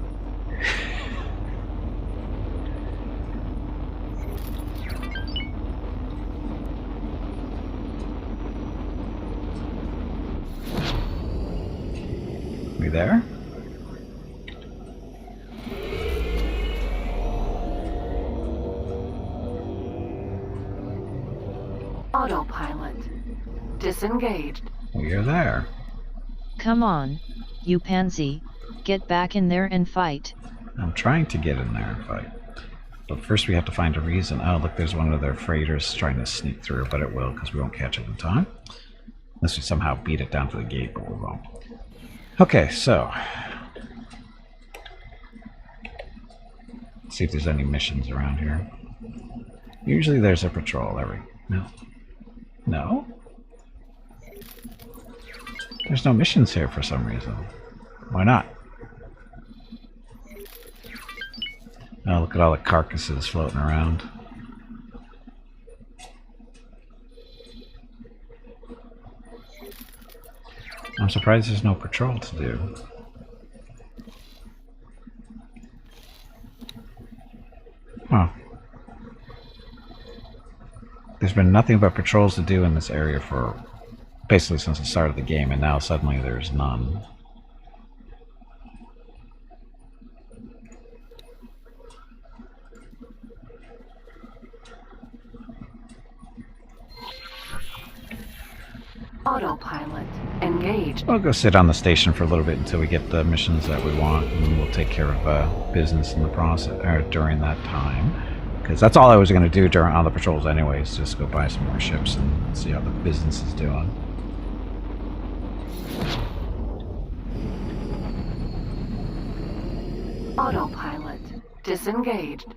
We there?
Autopilot. Disengaged.
We are there.
Come on, you pansy, get back in there and fight.
I'm trying to get in there and fight. But first we have to find a reason. Oh, look, there's one of their freighters trying to sneak through, but it will, because we won't catch it in time. Unless we somehow beat it down to the gate, but we won't. Okay, so. Let's see if there's any missions around here. Usually there's a patrol every... No. No? There's no missions here for some reason. Why not? Oh, look at all the carcasses floating around. I'm surprised there's no patrol to do. Huh. There's been nothing but patrols to do in this area for basically since the start of the game, and now suddenly there's none.
Autopilot. Engaged.
We'll go sit on the station for a little bit until we get the missions that we want, and we'll take care of business in the process, or during that time. Because that's all I was going to do during on the patrols anyways, just go buy some more ships and see how the business is doing.
Autopilot. Disengaged.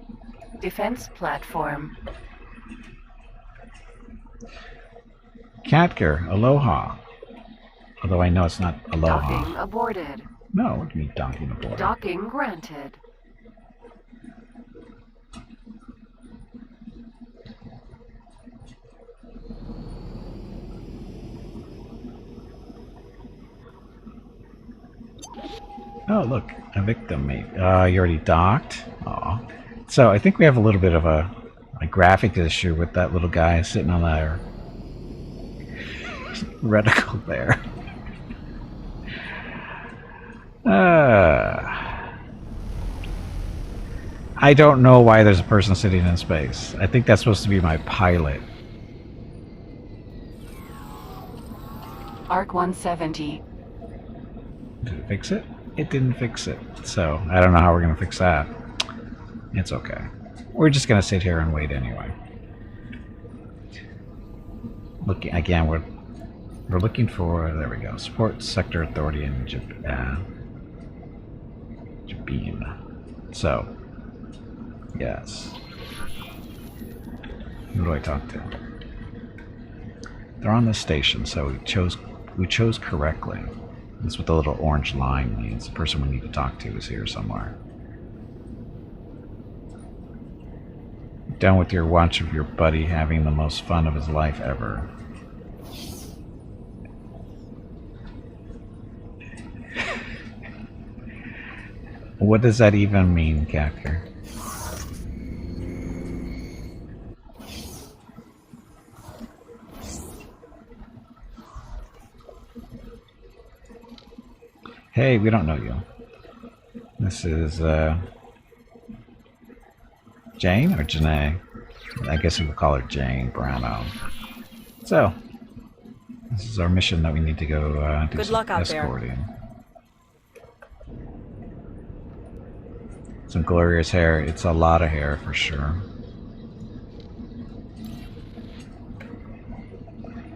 Defense platform.
Catker, aloha. Although I know it's not aloha.
Docking aborted.
No, what do you mean docking aboard?
Docking granted.
Oh, look, a victim mate. You already docked? Aw. So I think we have a little bit of a graphic issue with that little guy sitting on that reticle there. I don't know why there's a person sitting in space. I think that's supposed to be my pilot.
Arc 170.
Did it fix it? It didn't fix it. So I don't know how we're going to fix that. It's okay. We're just going to sit here and wait anyway. Looking again, we're looking for, there we go, support sector authority in Jabim. So, yes. Who do I talk to? They're on the station, so we chose correctly. That's what the little orange line means. The person we need to talk to is here somewhere. Done with your watch of your buddy having the most fun of his life ever. What does that even mean, Catker? Hey, we don't know you. This is, Jane or Janae? I guess we'll call her Jane Brano. So, this is our mission that we need to go do
Good
some
luck out
escorting.
there.
Some glorious hair. It's a lot of hair for sure.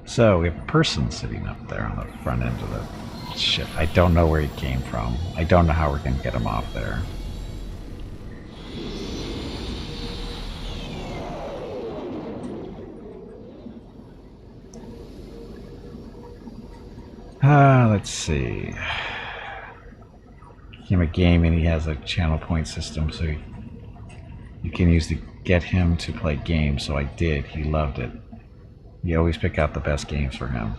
So, we have a person sitting up there on the front end of the ship. I don't know where he came from. I don't know how we're going to get him off there. Let's see. Him a game, and he has a channel point system, so you can use to get him to play games. So I did. He loved it. You always pick out the best games for him.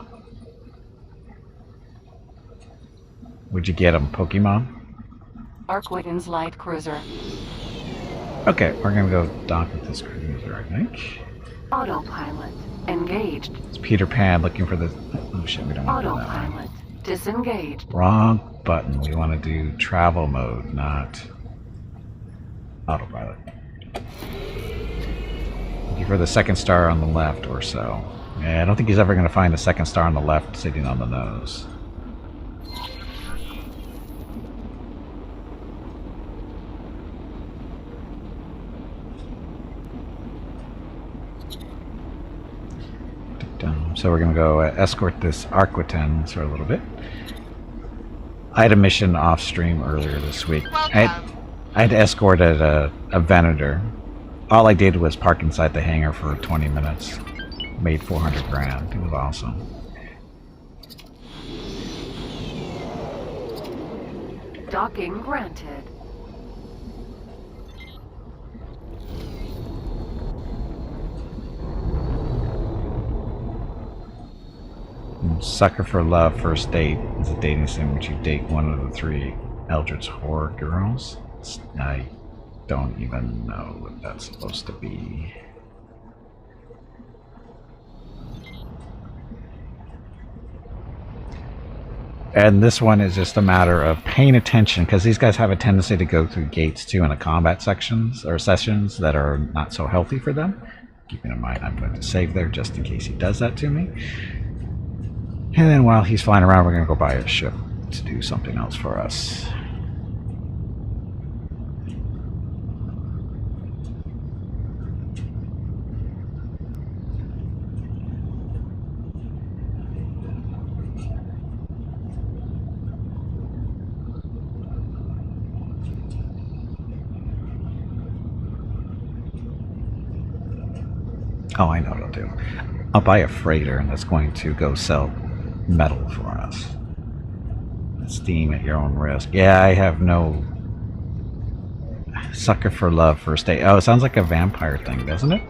Would you get him, Pokemon?
Arkwitten's light cruiser.
Okay, we're gonna go dock with this cruiser, I think.
Autopilot. Engaged.
It's Peter Pan looking for the... Oh shit, we don't want to do that one.
Autopilot. Disengaged.
Wrong button. We want to do travel mode, not autopilot. Looking for the second star on the left or so. Yeah, I don't think he's ever going to find the second star on the left sitting on the nose. So we're going to go escort this Arquitten for a little bit. I had a mission off stream earlier this week. I had escorted a Venator. All I did was park inside the hangar for 20 minutes. Made 400 grand. It was awesome.
Docking granted.
Sucker for Love First Date is a dating sim in which you date one of the three Eldritch horror girls. I don't even know what that's supposed to be. And this one is just a matter of paying attention, because these guys have a tendency to go through gates too in the combat sections or sessions that are not so healthy for them. Keeping in mind I'm going to save there just in case he does that to me. And then while he's flying around, we're going to go buy a ship to do something else for us. Oh, I know what I'll do. I'll buy a freighter, and that's going to go sell metal for us. Steam at your own risk. Yeah, I have no... Sucker for Love First Date. Oh, it sounds like a vampire thing, doesn't it?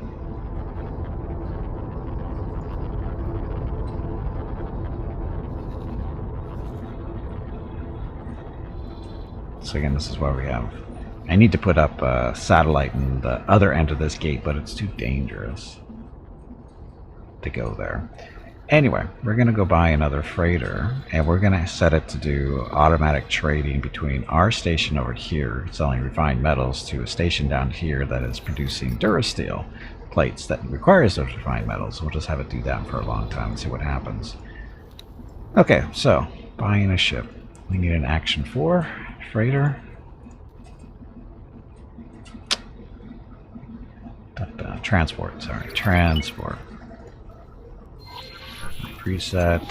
So again, this is why we have... I need to put up a satellite in the other end of this gate, but it's too dangerous to go there. Anyway, we're going to go buy another freighter, and we're going to set it to do automatic trading between our station over here, selling refined metals, to a station down here that is producing Durasteel plates that requires those refined metals. We'll just have it do that for a long time and see what happens. Okay, so, buying a ship. We need an Action 4 freighter. Transport, sorry. Transport. Preset.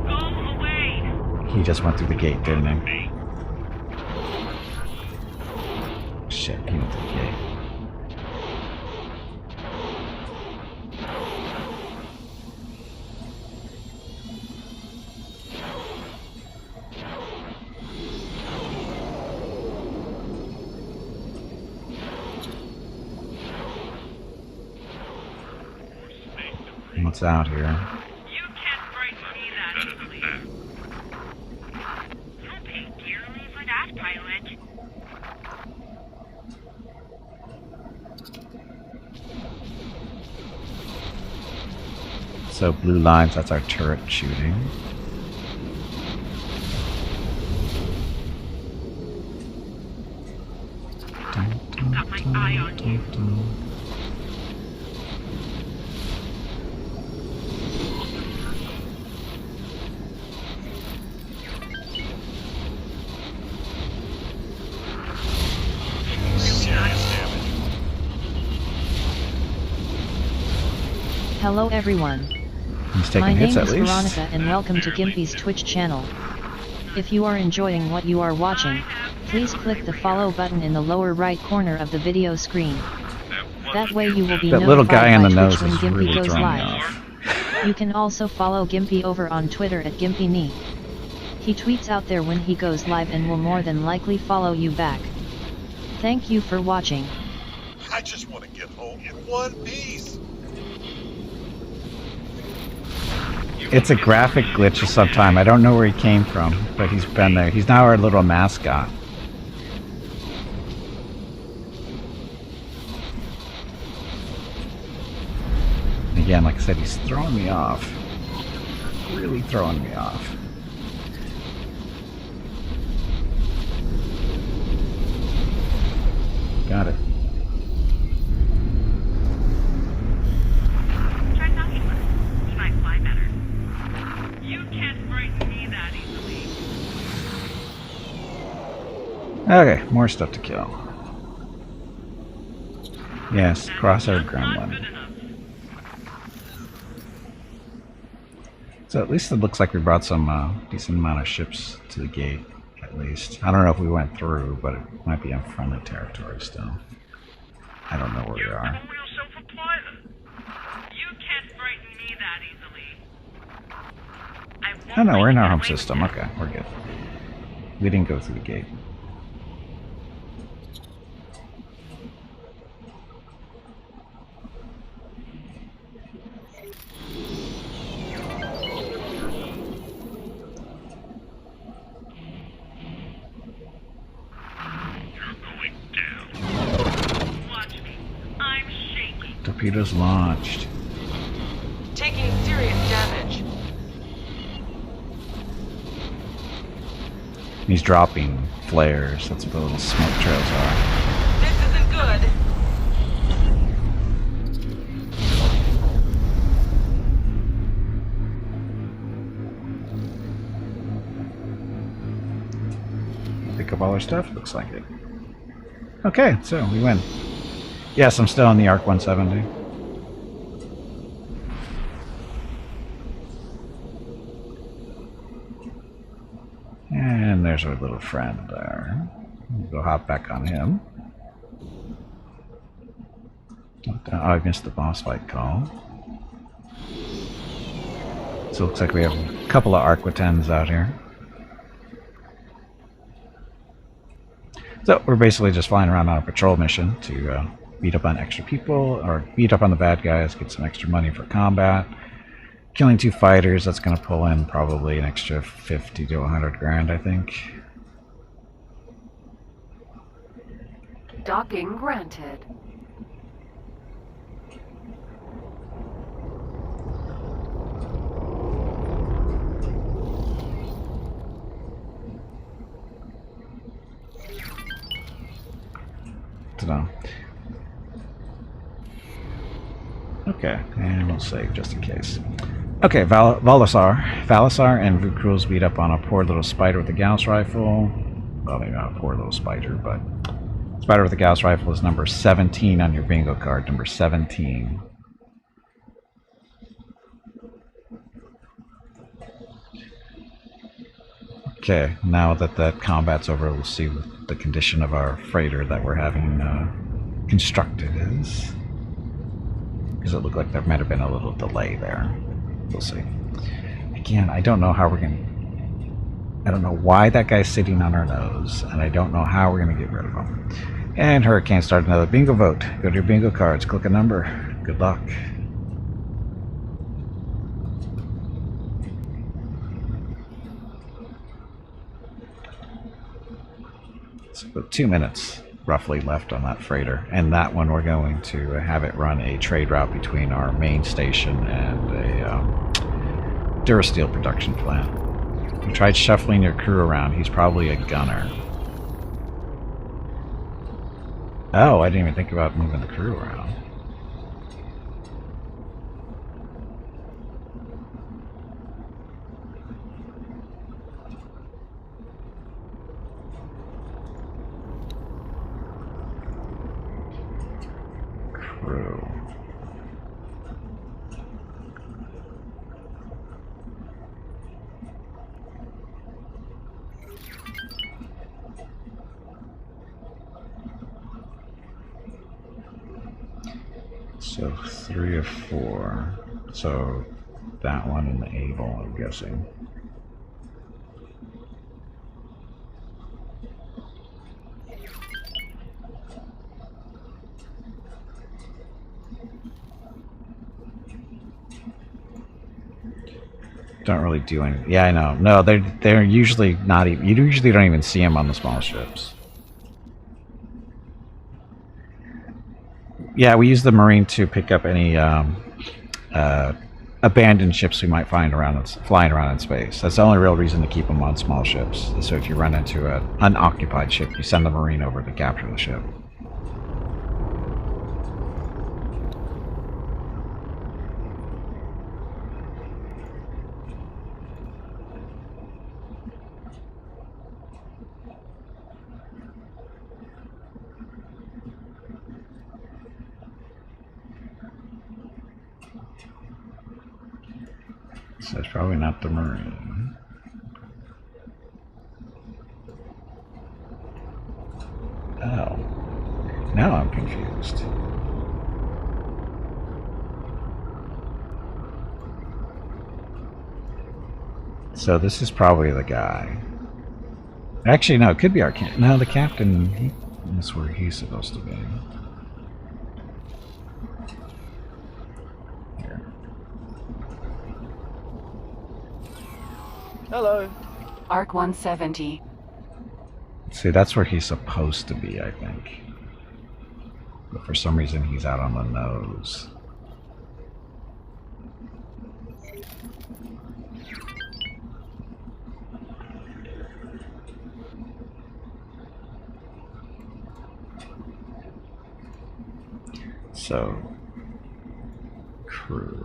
Go away.
He just went through the gate, didn't he? Shit, he went through the gate. What's out here?
You can't break me that easily. You'll pay dearly for that, pilot.
So blue lines, that's our turret shooting.
Got my eye on you.
Hello everyone.
He's taking
My
hits
name
at
is
least.
Veronica and welcome to Gimpy's Twitch channel. If you are enjoying what you are watching, please click the follow button in the lower right corner of the video screen. That way you will be
That little guy
notified
on
by
the nose
Twitch when
is
Gimpy
really
goes
throwing me
live.
off.
You can also follow Gimpy over on Twitter at GimpyKnee. He tweets out there when he goes live and will more than likely follow you back. Thank you for watching.
I just want to get home in one piece.
It's a graphic glitch of some time. I don't know where he came from, but he's been there. He's now our little mascot. Again, like I said, he's throwing me off. Really throwing me off. Got it.
Try talking with him. He might fly better. You can't frighten me that easily.
Okay, more stuff to kill. Yes, crosshair
That's not good
gremlin.
enough.
So at least it looks like we brought some decent amount of ships to the gate, at least. I don't know if we went through, but it might be in friendly territory still. I don't know where we
You
are.
call yourself a pilot. You can't frighten me that easily. I won't
Oh no, we're in
let
our
you
home
get away with
system.
it.
Okay, we're good. We didn't go through the gate.
Watch me. I'm shaking.
Torpedoes launched.
Taking serious damage.
He's dropping flares. That's what the little smoke trails are.
This isn't good.
Pick up all our stuff. Looks like it. Okay, so we win. Yes, I'm still on the Arc 170. And there's our little friend there. We'll go hop back on him. Oh, I missed the boss fight call. So it looks like we have a couple of Arquitens out here. So we're basically just flying around on a patrol mission to beat up on extra people, or beat up on the bad guys, get some extra money for combat. Killing 2 fighters, that's going to pull in probably an extra 50 to 100 grand, I think.
Docking granted.
Ta-da. Okay, and we'll save just in case. Okay, Valasar and Vukrul's beat up on a poor little spider with a Gauss rifle. Well, maybe not a poor little spider, but spider with a Gauss rifle is number 17 on your bingo card. Number 17. Okay, now that that combat's over, we'll see what the condition of our freighter that we're having constructed is. Because it looked like there might have been a little delay there. We'll see. Again, I don't know how we're going to... I don't know why that guy's sitting on our nose, and I don't know how we're going to get rid of him. And Hurricane started another bingo vote. Go to your bingo cards, click a number. Good luck. So about 2 minutes roughly left on that freighter, and that one we're going to have it run a trade route between our main station and a Durasteel production plant. You tried shuffling your crew around. He's probably a gunner. Oh, I didn't even think about moving the crew around. Crew. So 3 of 4. So put that one in the able, I'm guessing. Don't really do anything. Yeah, I know. No, they're usually not even. You usually don't even see them on the small ships. Yeah, we use the Marine to pick up any abandoned ships we might find around, flying around in space. That's the only real reason to keep them on small ships. So if you run into an unoccupied ship, you send the Marine over to capture the ship. So it's probably not the Marine. Oh. Now I'm confused. So this is probably the guy. Actually, no, it could be our captain. No, the captain, that's where he's supposed to be.
Hello.
Arc 170.
See, that's where he's supposed to be, I think. But for some reason, he's out on the nose. So, crew.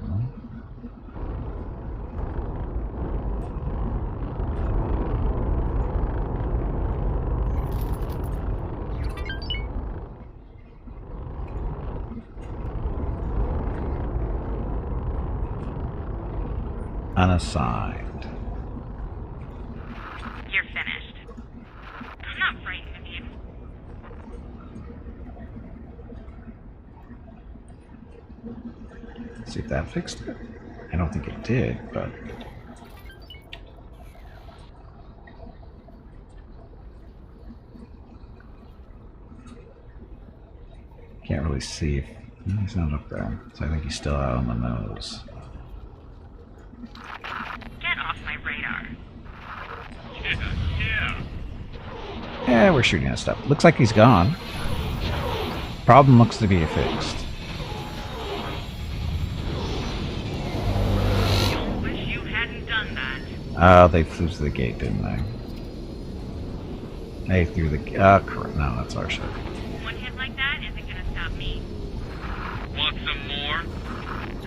Unassigned.
You're finished. I'm not frightened of you.
See if that fixed it. I don't think it did, but can't really see if he's not up there. So I think he's still out on the nose.
Get off my radar.
Yeah.
Yeah, we're shooting at stuff. Looks like he's gone. Problem looks to be fixed.
You'll wish you hadn't done that.
Oh, they flew to the gate, didn't they? They threw the... correct. No, that's our ship.
One hit like that isn't gonna stop me.
Want some more?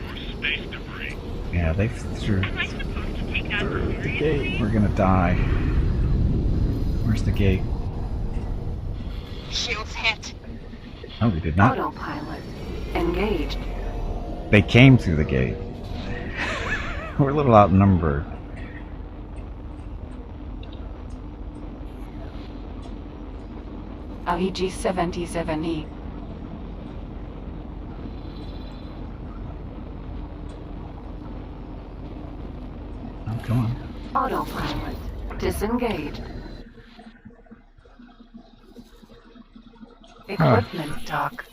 Or space debris?
Yeah, they threw
Am I supposed to take that
through the
seriously?
gate. We're gonna die. Where's the gate?
Shields hit.
Oh, we did not.
Autopilot. Engaged.
They came through the gate. We're a little outnumbered.
AEG-77E.
Oh, come on.
Autopilot. Disengaged. Equipment dock.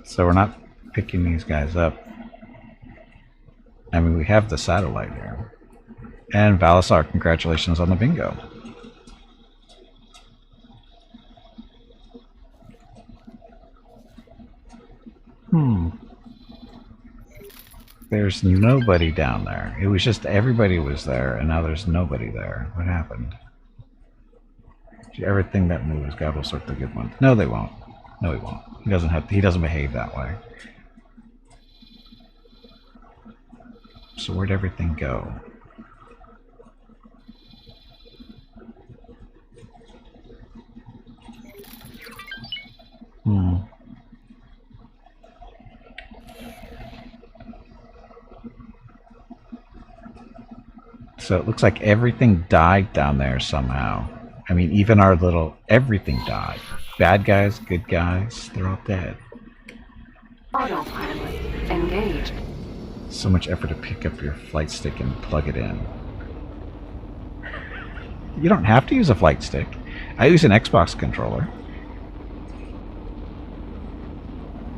So we're not picking these guys up. I mean, we have the satellite here. And Valisar, congratulations on the bingo. There's nobody down there. It was just everybody was there, and now there's nobody there. What happened? Everything that moves, God will sort the good ones. No, they won't. No, he won't. He doesn't have. He doesn't behave that way. So where'd everything go? So it looks like everything died down there somehow. I mean, even our little... everything died. Bad guys, good guys, they're all dead.
Autopilot. Engaged. Disengaged.
So much effort to pick up your flight stick and plug it in. You don't have to use a flight stick. I use an Xbox controller,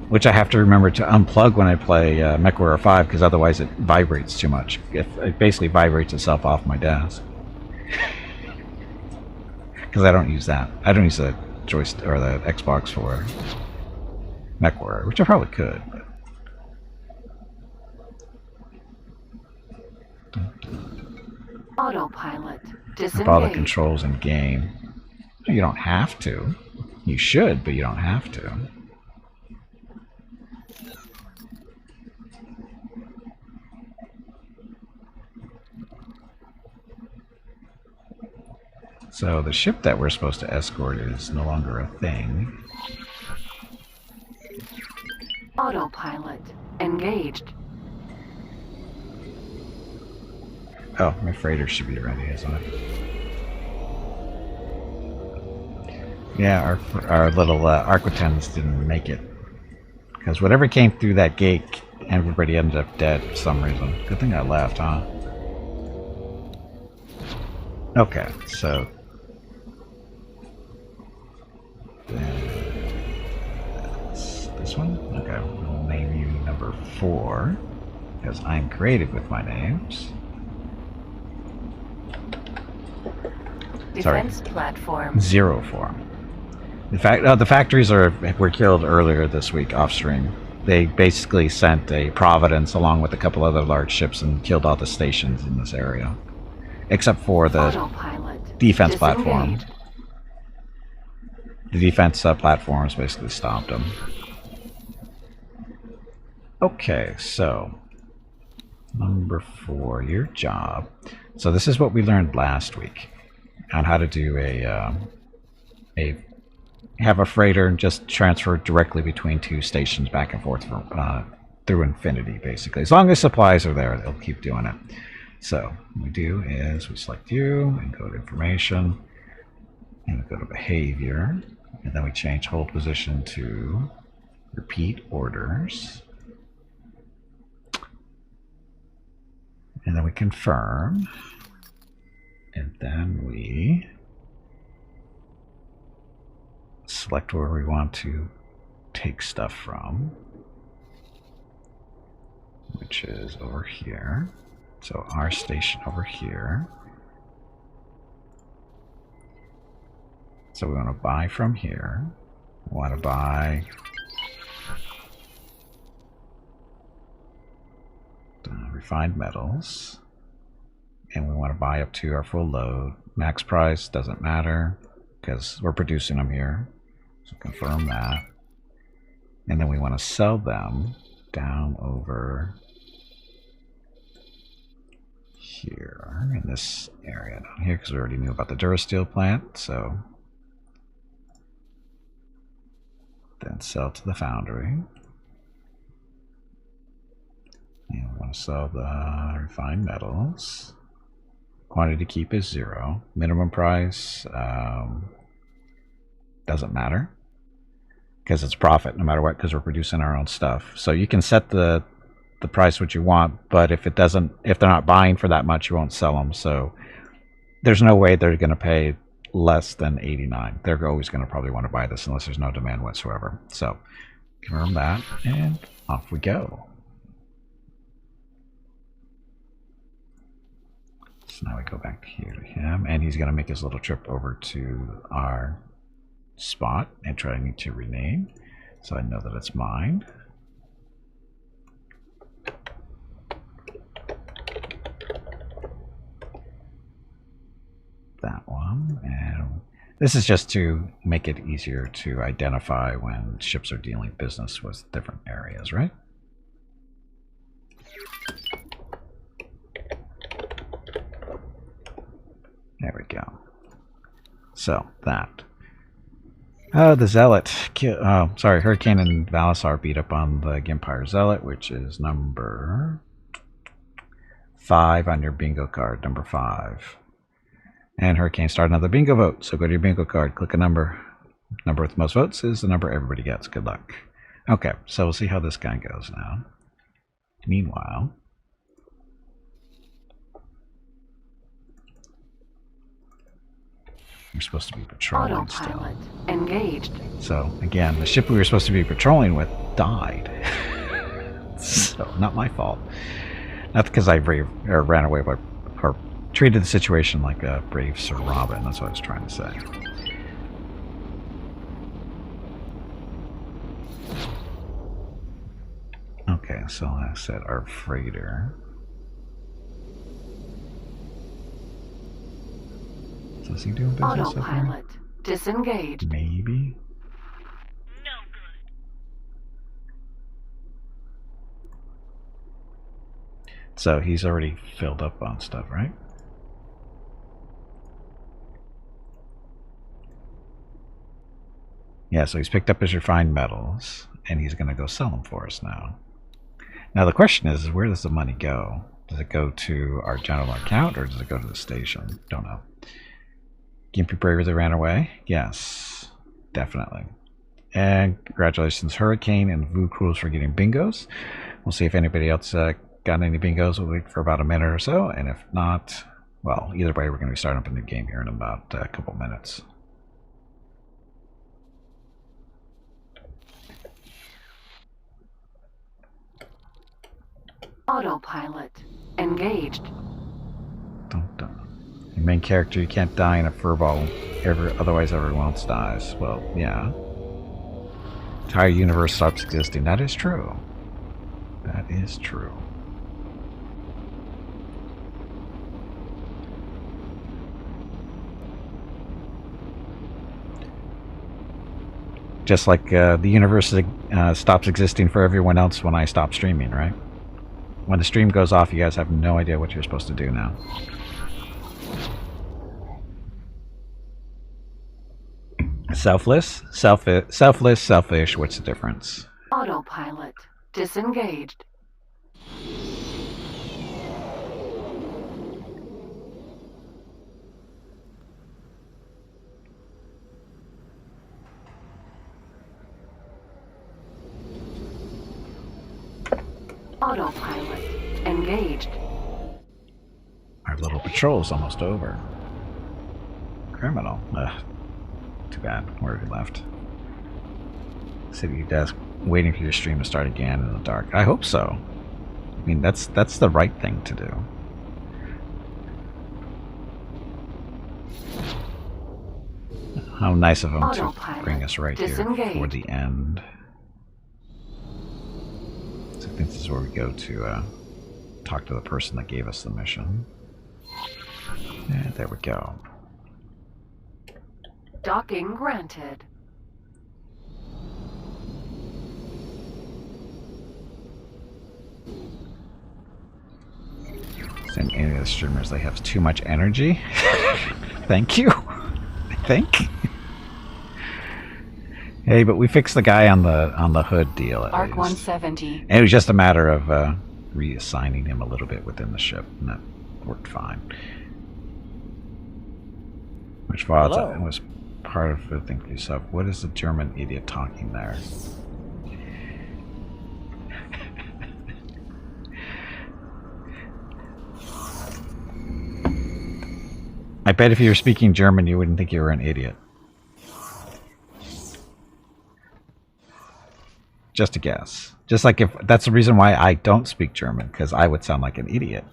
which I have to remember to unplug when I play MechWarrior 5, because otherwise it vibrates too much. It basically vibrates itself off my desk. Because I don't use that. I don't use the joystick or the Xbox for MechWarrior, which I probably could.
Autopilot.
With all the
Disengaged.
controls in game. You don't have to. You should, but you don't have to. So the ship that we're supposed to escort is no longer a thing.
Autopilot. Engaged.
Oh, my freighter should be ready, isn't it? Yeah, our little Arquitens didn't make it. Because whatever came through that gate, everybody ended up dead for some reason. Good thing I left, huh? Okay, so... this one? Okay, we'll name you number 4. Because I'm creative with my names.
Defense platform.
0 form. In fact, the factories were killed earlier this week off stream. They basically sent a Providence along with a couple other large ships and killed all the stations in this area, except for the
Autopilot.
defense platform.
Disengaged.
The defense platforms basically stopped them. Okay, so number 4, your job. So this is what we learned last week on how to do have a freighter and just transfer directly between 2 stations back and forth from, through infinity, basically. As long as supplies are there, they'll keep doing it. So what we do is we select you and go to information and we go to behavior, and then we change hold position to repeat orders, and then we confirm, and then we select where we want to take stuff from, which is over here. So our station over here. So we want to buy from here. We want to buy refined metals. And we want to buy up to our full load. Max price doesn't matter because we're producing them here. So confirm that. And then we want to sell them down over here in this area down here because we already knew about the Durasteel plant. So then sell to the foundry. And we want to sell the refined metals. Quantity to keep is 0. Minimum price doesn't matter because it's profit no matter what, because we're producing our own stuff. So you can set the price what you want, but if they're not buying for that much, you won't sell them. So there's no way they're going to pay less than 89. They're always going to probably want to buy this unless there's no demand whatsoever. So confirm that and off we go. So now we go back here to him, and he's going to make his little trip over to our spot and trying to rename, so I know that it's mine. That one, and this is just to make it easier to identify when ships are dealing business with different areas, right? There we go. So that. Oh, the Zealot. Hurricane and Valisar beat up on the Gimpire Zealot, which is number 5 on your bingo card. Number 5. And Hurricane started another bingo vote. So go to your bingo card, click a number. Number with the most votes is the number everybody gets. Good luck. Okay, so we'll see how this guy goes now. Meanwhile, we're supposed to be patrolling still.
Autopilot engaged.
So, again, the ship we were supposed to be patrolling with died. So, not my fault. Not because I ran away, but or treated the situation like a brave Sir Robin. That's what I was trying to say. Okay, so like I said, our freighter. So is he doing business up here?
Autopilot disengaged.
Maybe.
No good.
So he's already filled up on stuff, right? Yeah, so he's picked up his refined metals, and he's going to go sell them for us now. Now the question is where does the money go? Does it go to our general account, or does it go to the station? Don't know. Gimpy Braver that ran away? Yes, definitely. And congratulations, Hurricane and Vu Cruise for getting bingos. We'll see if anybody else got any bingos. We'll wait for about a minute or so, and if not, well, either way, we're going to be starting up a new game here in about a couple minutes.
Autopilot engaged.
Dun, dun. Your main character, you can't die in a furball, otherwise everyone else dies. Well, yeah. Entire universe stops existing. That is true. That is true. Just like the universe stops existing for everyone else when I stop streaming, right? When the stream goes off, you guys have no idea what you're supposed to do now. Selfless? Selfless, selfish, what's the difference?
Autopilot disengaged. Autopilot engaged.
Our little patrol's almost over. Criminal. Ugh. Too bad. Where he left. Sit at your desk, waiting for your stream to start again in the dark. I hope so. I mean, that's the right thing to do. How nice of him to bring us right here for the end. So I think this is where we go to talk to the person that gave us the mission. Yeah, there we go.
Docking granted.
Saying any of the streamers, they have too much energy. Thank you. I think. Hey, but we fixed the guy on the hood deal at
Arc
least.
170.
And it was just a matter of reassigning him a little bit within the ship, and that worked fine. Which was part of the thing for yourself. What is the German idiot talking there? I bet if you were speaking German, you wouldn't think you were an idiot. Just a guess. Just like if that's the reason why I don't speak German, because I would sound like an idiot.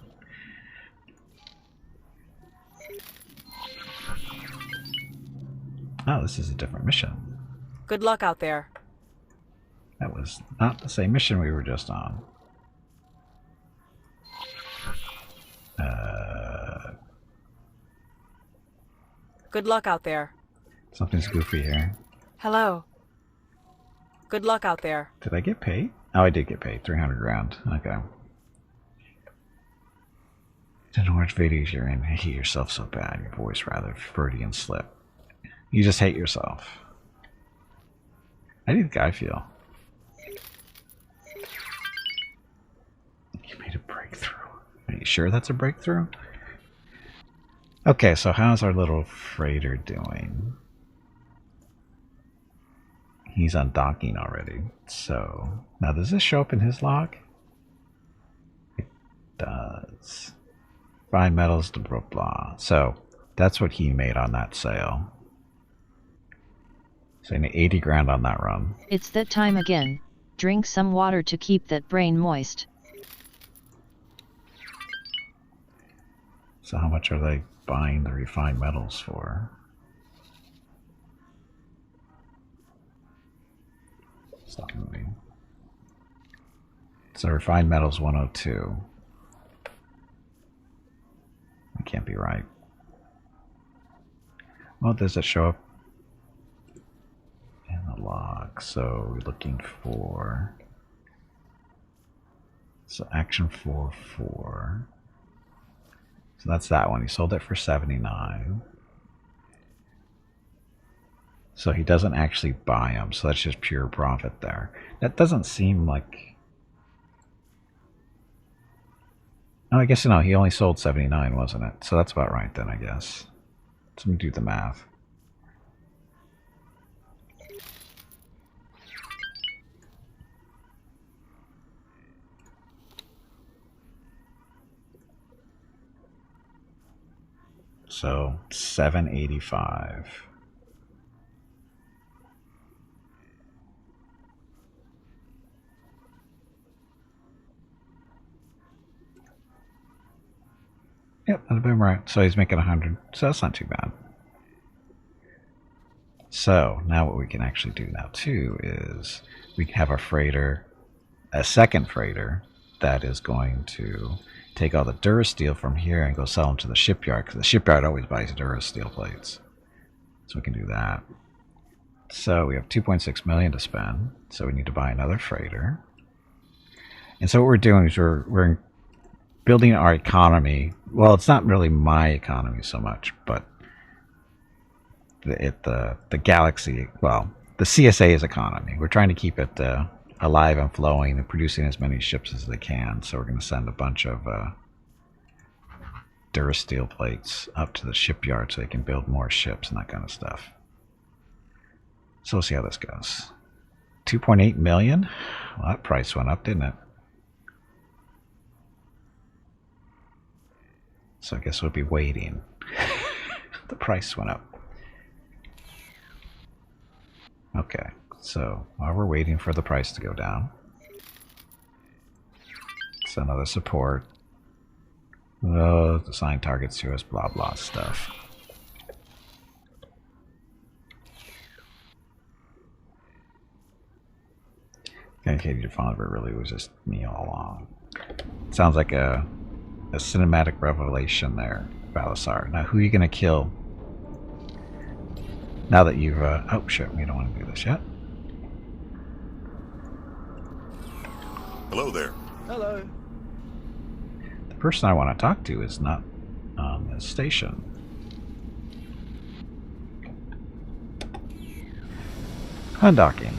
Oh, this is a different mission.
Good luck out there.
That was not the same mission we were just on.
Good luck out there.
Something's goofy here.
Hello. Good luck out there.
Did I get paid? Oh, I did get paid. 300 grand. Okay. Don't know which videos you're in. You hate yourself so bad. Your voice rather Freudian slip. You just hate yourself. How do you think I feel? You made a breakthrough. Are you sure that's a breakthrough? Okay, so how's our little freighter doing? He's undocking already. So, now does this show up in his log? does. Fine metals to blah blah. So that's what he made on that sale. So 80 grand on that run.
It's that time again. Drink some water to keep that brain moist.
So how much are they buying the refined metals for? Stop moving. So refined metals 102. That can't be right. Well, does it show up in the log? So we're looking for, so action 4. So that's that one. He sold it for 79. So he doesn't actually buy them. So that's just pure profit there. That doesn't seem like... Oh, I guess no. He only sold 79, wasn't it? So that's about right then, I guess. Let me do the math. So 785. Yep, that'd been right. So he's making 100. So that's not too bad. So now what we can actually do now too is we have a freighter, a second freighter that is going to take all the Durasteel from here and go sell them to the shipyard, because the shipyard always buys Durasteel plates. So we can do that. So we have 2.6 million to spend. So we need to buy another freighter. And so what we're doing is we're building our economy. Well, it's not really my economy so much, but the galaxy, well, the CSA's economy. We're trying to keep it alive and flowing and producing as many ships as they can. So we're going to send a bunch of Durasteel plates up to the shipyard so they can build more ships and that kind of stuff. So we'll see how this goes. 2.8 million? Well, that price went up, didn't it? So I guess we'll be waiting. The price went up. Okay, so while we're waiting for the price to go down, it's another support. Oh, assign targets to us, blah blah stuff. Katie DeFonver really was just me all along. Sounds like a cinematic revelation there, Balasar. Now, who are you going to kill? Now that you've... oh, shit, we don't want to do this yet.
Hello there.
Hello.
The person I want to talk to is not on the station. Undocking.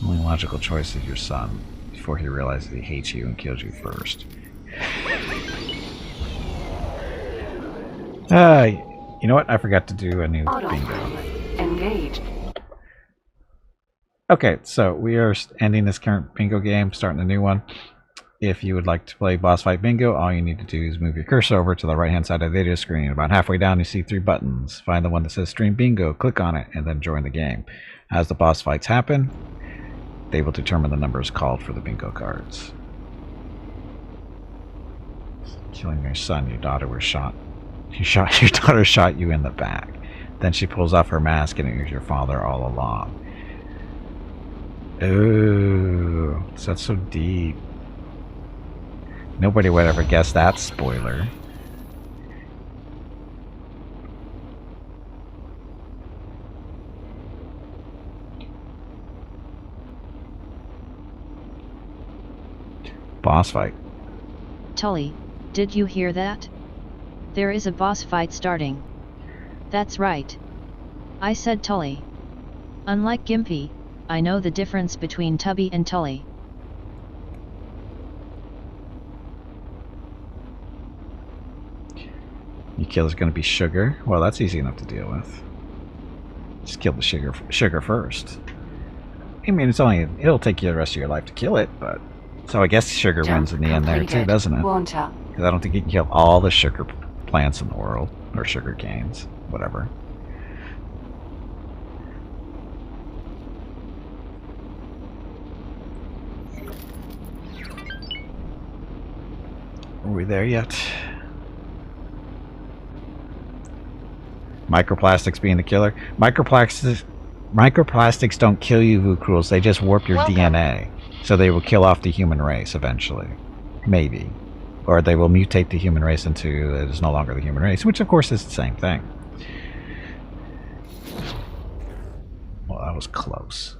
Only logical choice is your son, before he realizes he hates you and kills you first. You know what? I forgot to do a new bingo.
Autopilot engaged.
Okay, so we are ending this current bingo game, starting a new one. If you would like to play boss fight bingo, all you need to do is move your cursor over to the right hand side of the video screen. About halfway down you see 3 buttons. Find the one that says stream bingo, click on it, and then join the game. As the boss fights happen, they will determine the numbers called for the bingo cards. Killing your son, your daughter was shot. Your daughter shot you in the back. Then she pulls off her mask and it was your father all along. Ooh, that's so deep. Nobody would ever guess that spoiler. Boss fight.
Tully, did you hear that? There is a boss fight starting. That's right. I said Tully. Unlike Gimpy, I know the difference between Tubby and Tully.
Your killer's gonna be Sugar. Well, that's easy enough to deal with. Just kill the sugar first. I mean, it'll take you the rest of your life to kill it, but So I guess sugar wins in the end there too, doesn't it?
Water.
Because I don't think you can kill all the sugar plants in the world. Or sugar canes. Whatever. Are we there yet? Microplastics being the killer. Microplastics don't kill you, Vucruels. They just warp your DNA. So they will kill off the human race eventually. Maybe. Or they will mutate the human race into it is no longer the human race, which of course is the same thing. Well, that was close.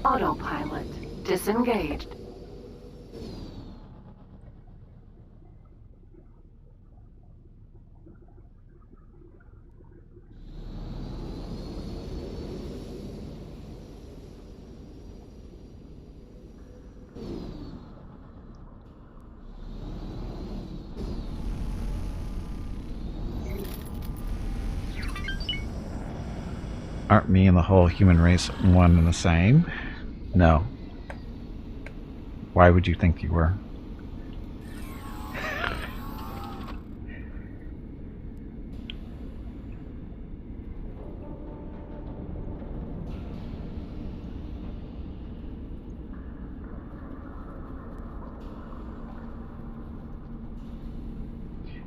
Autopilot disengaged.
Aren't me and the whole human race one and the same? No. Why would you think you were?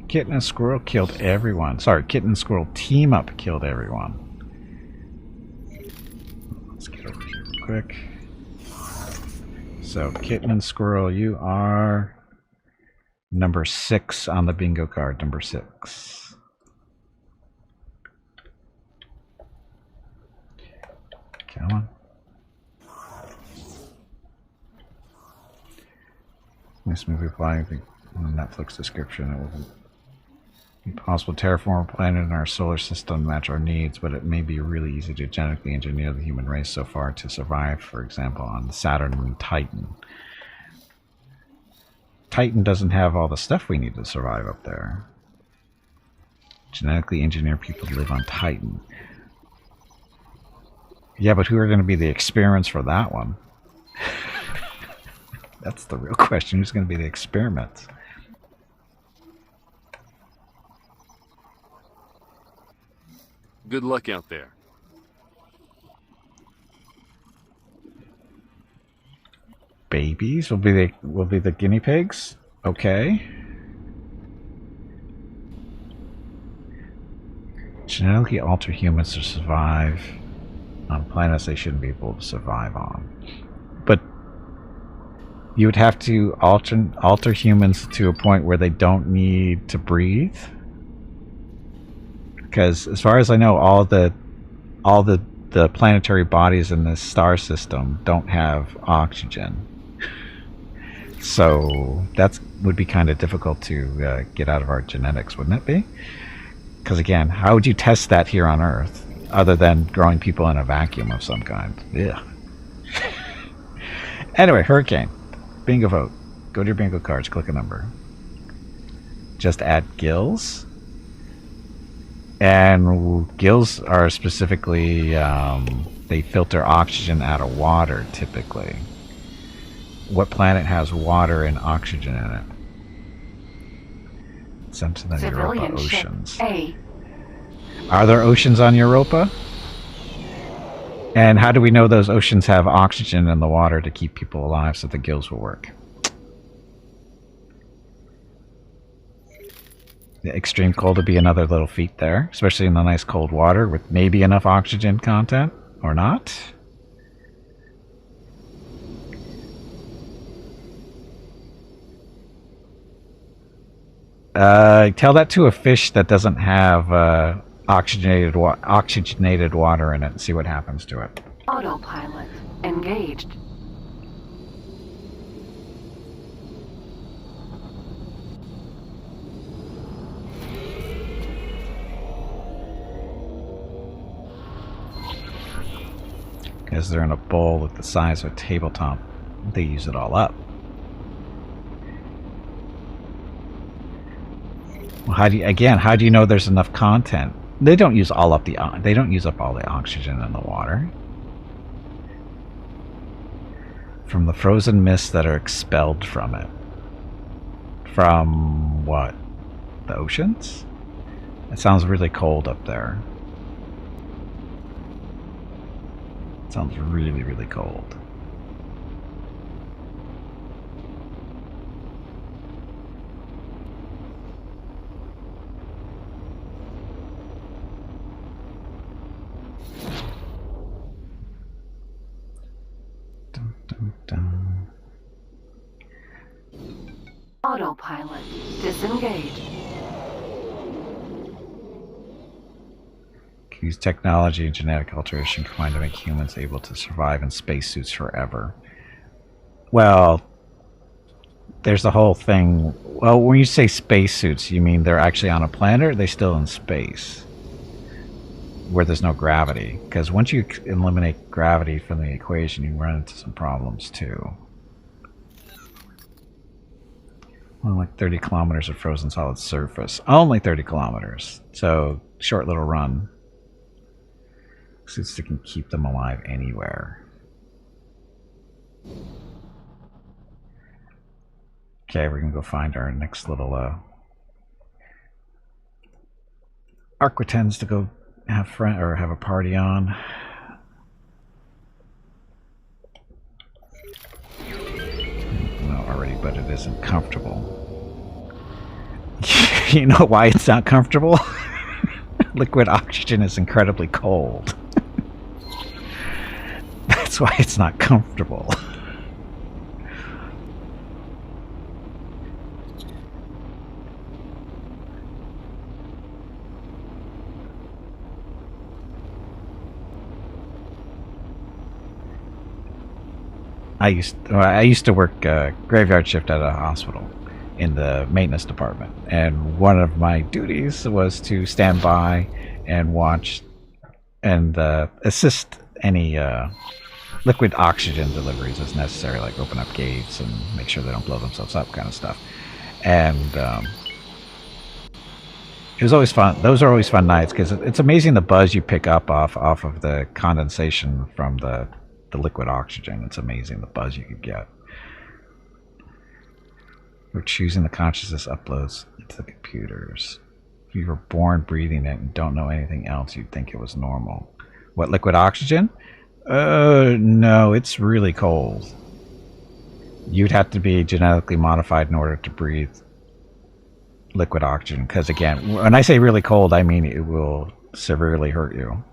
Kitten and Squirrel killed everyone. Sorry, Kitten and Squirrel team up killed everyone. Let's get over here real quick. So, Kitten and Squirrel, you are number 6 on the bingo card. Number 6. Come on. This movie flying in the Netflix description. It will be possible to terraform a planet in our solar system to match our needs, but it may be really easy to genetically engineer the human race so far to survive, for example, on Saturn and Titan. Titan doesn't have all the stuff we need to survive up there. Genetically engineer people to live on Titan. Yeah, but who are going to be the experiments for that one? That's the real question. Who's going to be the experiments?
Good luck out there.
Babies will be the guinea pigs. Okay. Genetically alter humans to survive on planets they shouldn't be able to survive on. But you would have to alter humans to a point where they don't need to breathe. Because as far as I know, all the planetary bodies in this star system don't have oxygen. So that would be kind of difficult to get out of our genetics, wouldn't it be? Because again, how would you test that here on Earth, other than growing people in a vacuum of some kind? Yeah. Anyway, Hurricane. Bingo vote. Go to your bingo cards, click a number. Just add gills. And gills are specifically, they filter oxygen out of water, typically. What planet has water and oxygen in it? Sent to the Europa oceans. Are there oceans on Europa? And how do we know those oceans have oxygen in the water to keep people alive so the gills will work? The extreme cold would be another little feat there, especially in the nice cold water with maybe enough oxygen content, or not. Tell that to a fish that doesn't have oxygenated water in it and see what happens to it.
Autopilot engaged.
Because they're in a bowl with the size of a tabletop, they use it all up. Well, how do you know there's enough content? They don't use all up all the oxygen in the water. From the frozen mists that are expelled from it. From what? The oceans? It sounds really cold up there. It sounds really, really cold. Dun, dun, dun.
Autopilot disengaged.
Use technology and genetic alteration combined to make humans able to survive in spacesuits forever. Well, there's the whole thing. Well, when you say spacesuits, you mean they're actually on a planet, or are they still in space? Where there's no gravity. Because once you eliminate gravity from the equation, you run into some problems too. Only like 30 kilometers of frozen solid surface. Only 30 kilometers. So, short little run. Suits that can keep them alive anywhere. Okay, we're gonna go find our next little Arquitens to go have have a party on. No, already, but it isn't comfortable. You know why it's not comfortable? Liquid oxygen is incredibly cold. That's why it's not comfortable. I used to work graveyard shift at a hospital in the maintenance department, and one of my duties was to stand by and watch and assist any liquid oxygen deliveries as necessary, like open up gates and make sure they don't blow themselves up, kind of stuff. And it was always fun. Those are always fun nights because it's amazing the buzz you pick up off of the condensation from the liquid oxygen. It's amazing the buzz you could get. We're choosing the consciousness uploads into the computers. If you were born breathing it and don't know anything else, you'd think it was normal. What, liquid oxygen? No, it's really cold. You'd have to be genetically modified in order to breathe liquid oxygen. Because again, when I say really cold, I mean it will severely hurt you.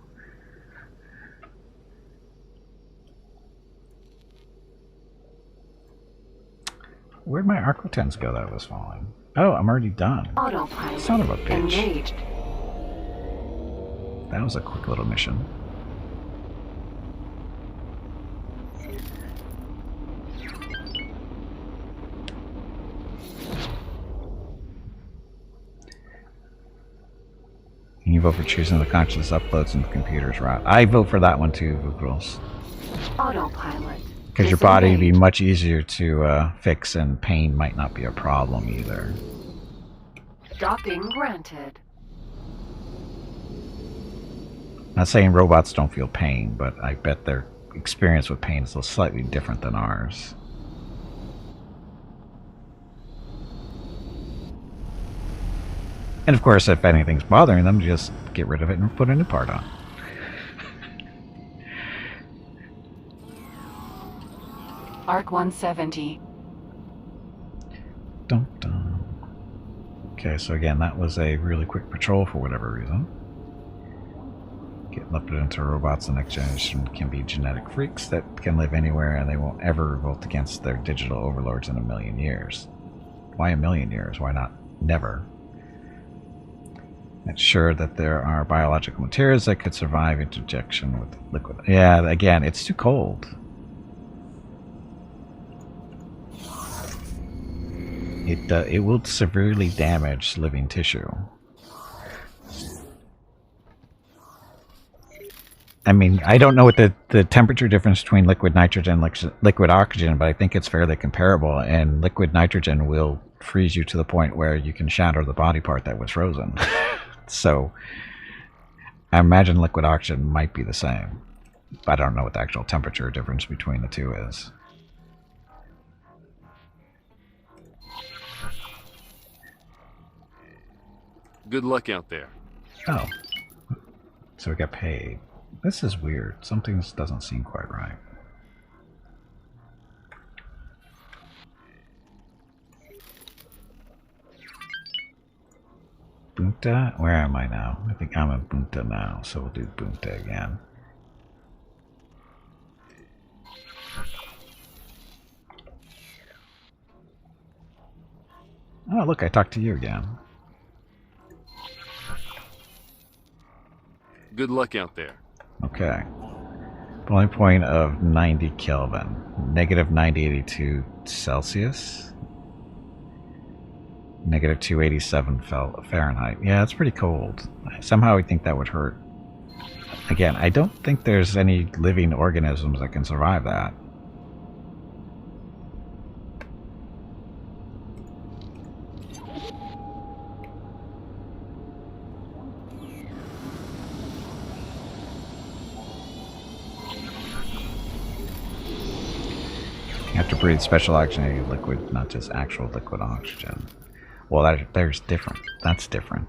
Where'd my Arquitens go that was falling? Oh, I'm already done.
Autopilot
Son of a bitch.
engaged.
That was a quick little mission. You vote for choosing the conscious uploads into the computer's route. I vote for that one too, Vukros.
Autopilot.
Because your body would be much easier to fix, and pain might not be a problem either.
Docking granted.
Not saying robots don't feel pain, but I bet their experience with pain is slightly different than ours. And of course, if anything's bothering them, just get rid of it and put a new part on.
Arc 170.
Dun, dun. Okay, so again, that was a really quick patrol for whatever reason. Get left into robots, the next generation can be genetic freaks that can live anywhere, and they won't ever revolt against their digital overlords in a million years. Why a million years? Why not never? It's sure that there are biological materials that could survive interjection with liquid. Yeah, again, it's too cold. It will severely damage living tissue. I mean, I don't know what the temperature difference between liquid nitrogen and liquid oxygen, but I think it's fairly comparable, and liquid nitrogen will freeze you to the point where you can shatter the body part that was frozen. So I imagine liquid oxygen might be the same. I don't know what the actual temperature difference between the two is.
Good luck out there.
Oh. So we got paid. This is weird. Something doesn't seem quite right. Bunta? Where am I now? I think I'm in Bunta now, so we'll do Bunta again. Oh, look, I talked to you again.
Good luck out there.
Okay. Boiling point of 90 Kelvin. Negative 9082 Celsius. Negative 287 Fahrenheit. Yeah, it's pretty cold. Somehow I think that would hurt. Again, I don't think there's any living organisms that can survive that. You have to breathe special oxygenated liquid, not just actual liquid oxygen. Well, there's different. That's different.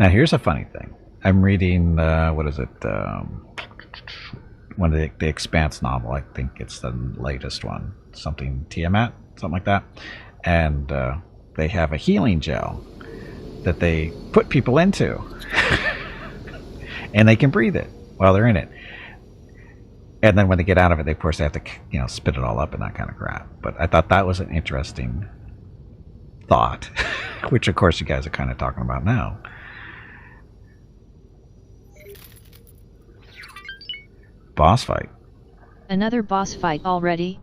Now, here's a funny thing. I'm reading, what is it? One of the Expanse novel. I think it's the latest one. Something Tiamat, something like that. And they have a healing gel that they put people into. And they can breathe it while they're in it. And then when they get out of it, they, of course, they have to, you know, spit it all up and that kind of crap. But I thought that was an interesting thought, which, of course, you guys are kind of talking about now. Boss fight.
Another boss fight already?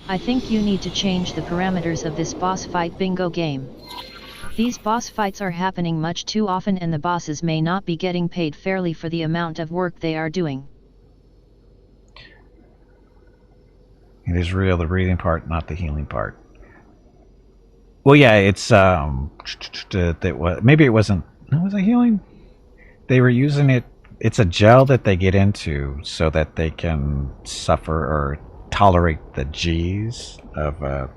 I think you need to change the parameters of this boss fight bingo game. These boss fights are happening much too often and the bosses may not be getting paid fairly for the amount of work they are doing.
It is real, the breathing part, not the healing part. Well, yeah, it's maybe it wasn't. Was it healing? They were using it. It's a gel that they get into so that they can suffer or tolerate the G's of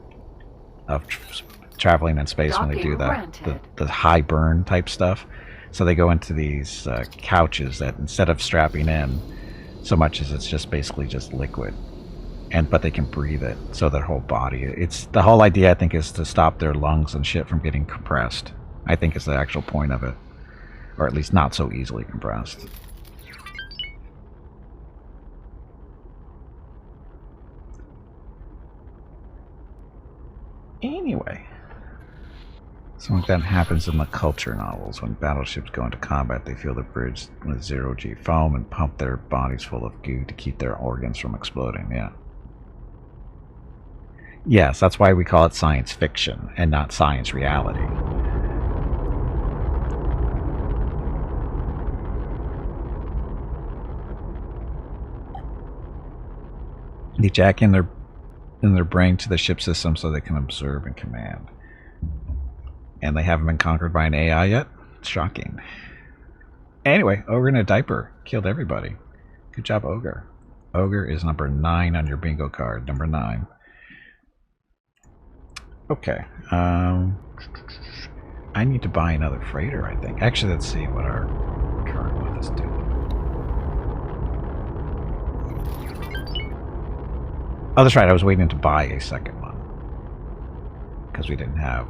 traveling in space when they do the high burn type stuff. So they go into these couches that instead of strapping in so much as it's just basically just liquid. But they can breathe it, so their whole body. It's the whole idea, I think, is to stop their lungs and shit from getting compressed. I think is the actual point of it, or at least not so easily compressed. Anyway, something like that happens in the culture novels. When battleships go into combat, they fill the bridge with zero-G foam and pump their bodies full of goo to keep their organs from exploding. Yeah. Yes, that's why we call it science fiction and not science reality. They jack in their brain to the ship system so they can observe and command. And they haven't been conquered by an AI yet? Shocking. Anyway, Ogre in a diaper killed everybody. Good job, Ogre. Ogre is number 9 on your bingo card. Number 9. Okay. I need to buy another freighter, I think. Actually, let's see what our current one is doing. Oh, that's right. I was waiting to buy a second one. Because we didn't have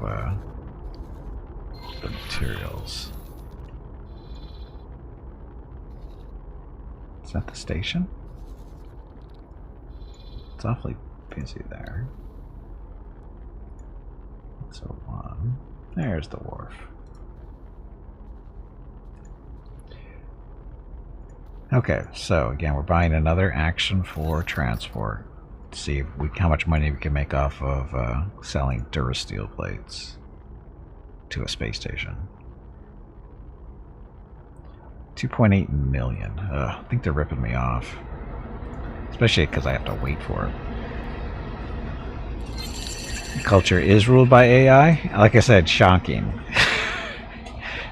the materials. Is that the station? It's awfully busy there. So one. There's the wharf. Okay, so again, we're buying another action for transport. To see if how much money we can make off of selling Durasteel plates to a space station. 2.8 million. I think they're ripping me off. Especially because I have to wait for it. Culture is ruled by AI. Like I said, shocking.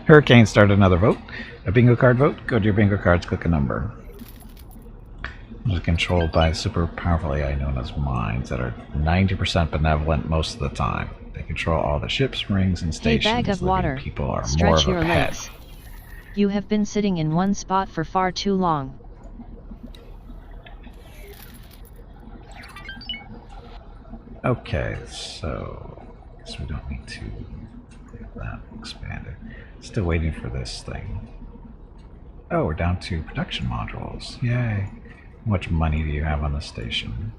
Hurricane started another vote. A bingo card vote. Go to your bingo cards, click a number. Is controlled by a super powerful AI known as mines that are 90% benevolent most of the time. They control all the ships, rings, and
Hey,
stations.
bag of
Living
water.
people are more
Stretch
of a
your
pet.
legs. You have been sitting in one spot for far too long.
Okay, so I guess we don't need to have that expanded. Still waiting for this thing. Oh, we're down to production modules. Yay. How much money do you have on the station?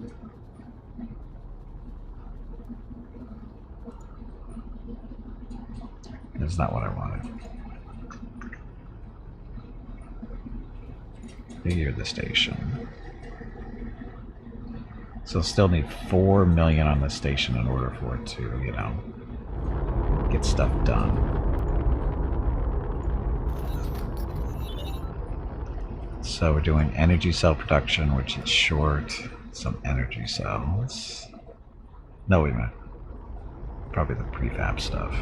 That's not what I wanted. Figure the station. So still need 4 million on the station in order for it to, you know, get stuff done. So we're doing energy cell production, which is short. Some energy cells. No, wait a minute. Probably the prefab stuff.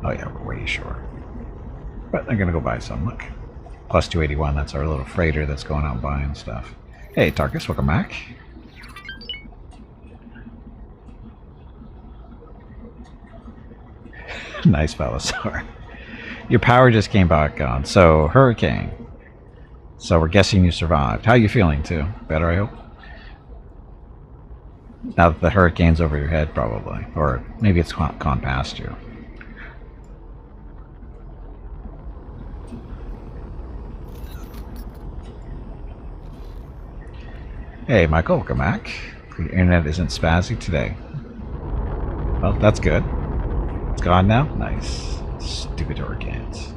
Oh yeah, we're way short. But I'm gonna go buy some. Look. Plus 281, that's our little freighter that's going out buying stuff. Hey, Tarkus, welcome back. Nice Velosaur. Your power just came back on. So, hurricane. So we're guessing you survived. How are you feeling, too? Better, I hope? Now that the hurricane's over your head, probably. Or maybe it's gone past you. Hey, Michael, welcome back. The internet isn't spazzy today. Well, that's good. It's gone now? Nice. Stupid hurricanes.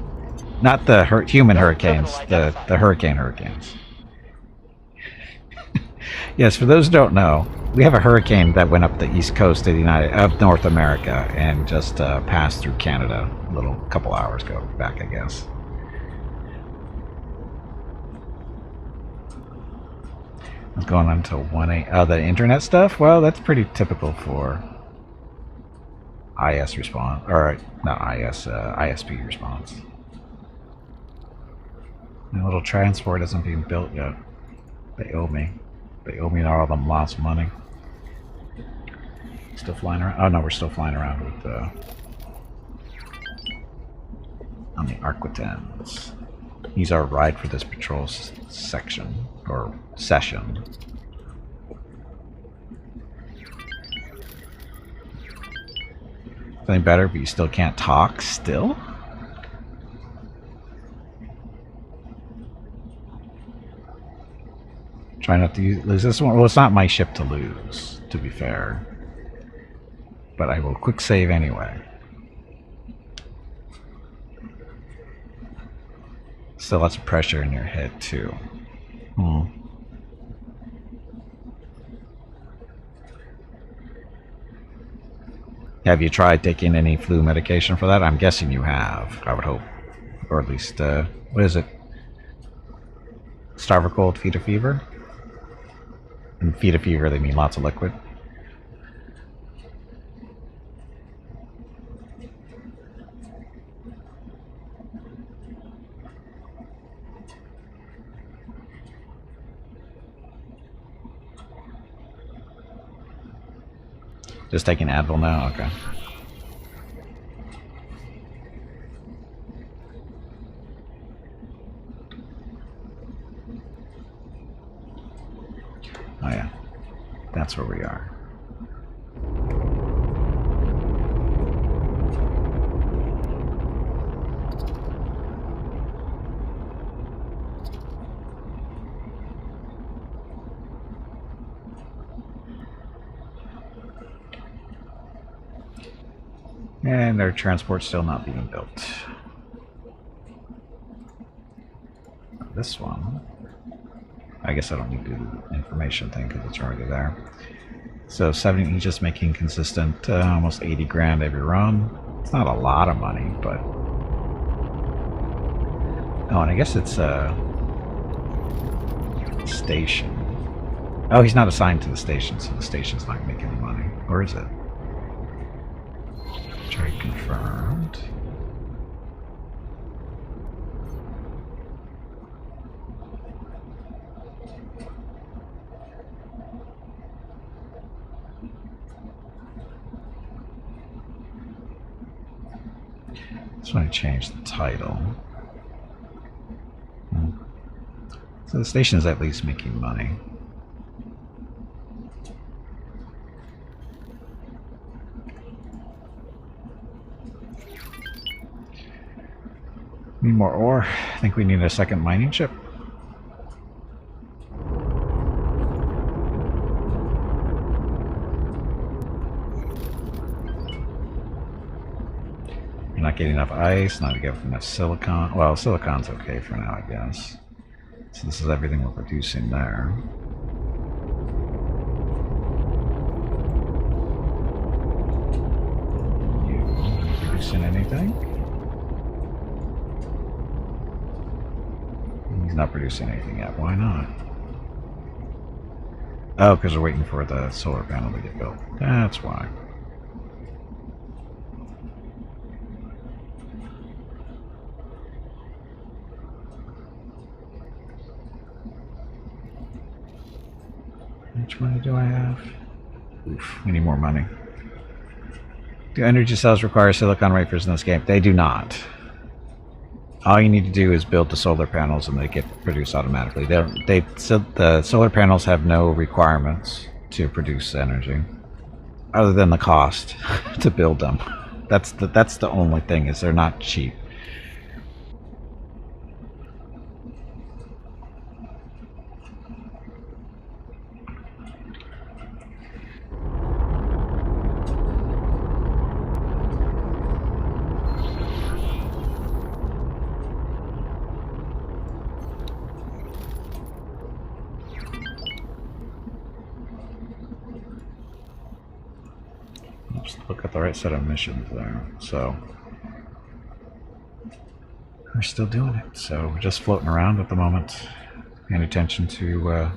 Not the human hurricanes, the hurricanes. Yes, for those who don't know, we have a hurricane that went up the east coast of North America and just passed through Canada a couple hours back, I guess. What's going on until 1 a.m. The internet stuff? Well, that's pretty typical for IS response, or not IS, ISP response. My little transport isn't being built yet. They owe me. They owe me all them lost money. Still flying around? Oh no, we're still flying around with on the Arquitens. He's our ride for this patrol section or session. Feeling better, but you still can't talk. Still. Try not to lose this one. Well, it's not my ship to lose, to be fair. But I will quick save anyway. Still lots of pressure in your head, too. Have you tried taking any flu medication for that? I'm guessing you have, I would hope. Or at least, what is it? Starve of cold, feed of fever? And feed of fever, they mean lots of liquid. Just taking Advil now? Okay. Oh yeah. That's where we are. And their transport's still not being built. This one, I guess I don't need to do the information thing because it's already there. So 70, he's just making consistent almost 80 grand every run. It's not a lot of money, but oh, and I guess it's a station. Oh, he's not assigned to the station, so the station's not making any money, or is it? Trade confirmed. Just want to change the title. So the station is at least making money. Need more ore. I think we need a second mining ship. We're not getting enough ice, not getting enough silicon. Well, silicon's okay for now, I guess. So this is everything we're producing there. You producing anything? He's not producing anything yet. Why not? Oh, because we're waiting for the solar panel to get built. That's why. How much money do I have? Oof, we need more money. Do energy cells require silicon wafers in this game? They do not. All you need to do is build the solar panels and they get produced automatically. The solar panels have no requirements to produce energy other than the cost to build them. That's the only thing, is they're not cheap. Look at the right set of missions there. So we're still doing it. So we're just floating around at the moment, paying attention to what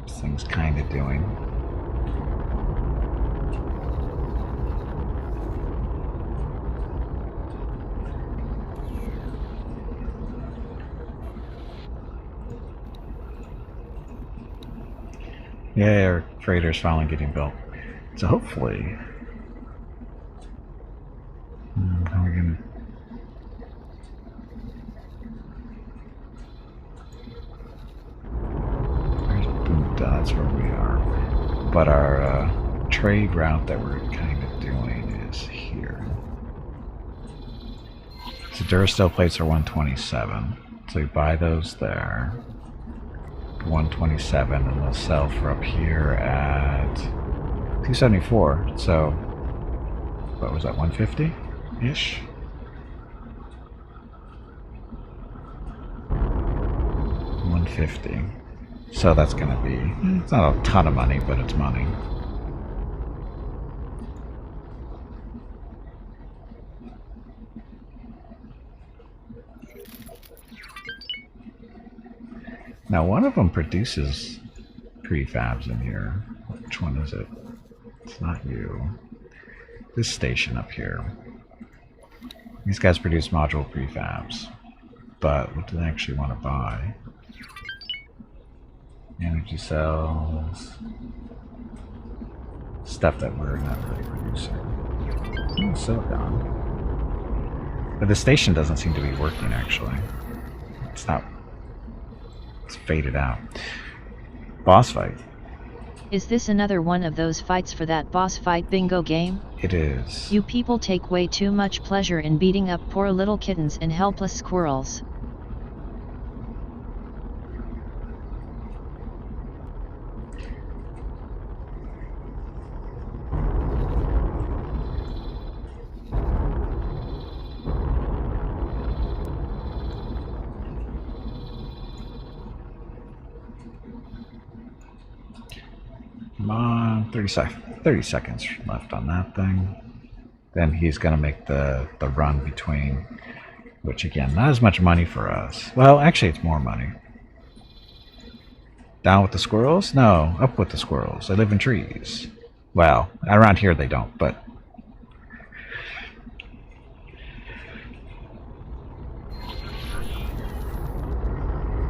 this thing's kind of doing. Yeah, our freighter's finally getting built. So hopefully, how are we gonna? That's where we are. But our trade route that we're kind of doing is here. So Durasteel plates are 127. So we buy those there. 127, and they'll sell for up here at 274. So what was that, 150 ish? $150. So that's gonna be, it's not a ton of money, but it's money. Now one of them produces prefabs in here. Which one is it? It's not you. This station up here. These guys produce module prefabs. But what do they actually want to buy? Energy cells. Stuff that we're not really producing. Oh, silicon. But the station doesn't seem to be working, actually. It's not. It's faded out. Boss fight.
Is this another one of those fights for that boss fight bingo game?
It is.
You people take way too much pleasure in beating up poor little kittens and helpless squirrels.
Come on, 30 seconds left on that thing. Then he's going to make the run between, which again, not as much money for us. Well, actually it's more money. Down with the squirrels? No, up with the squirrels. They live in trees. Well, around here they don't, but...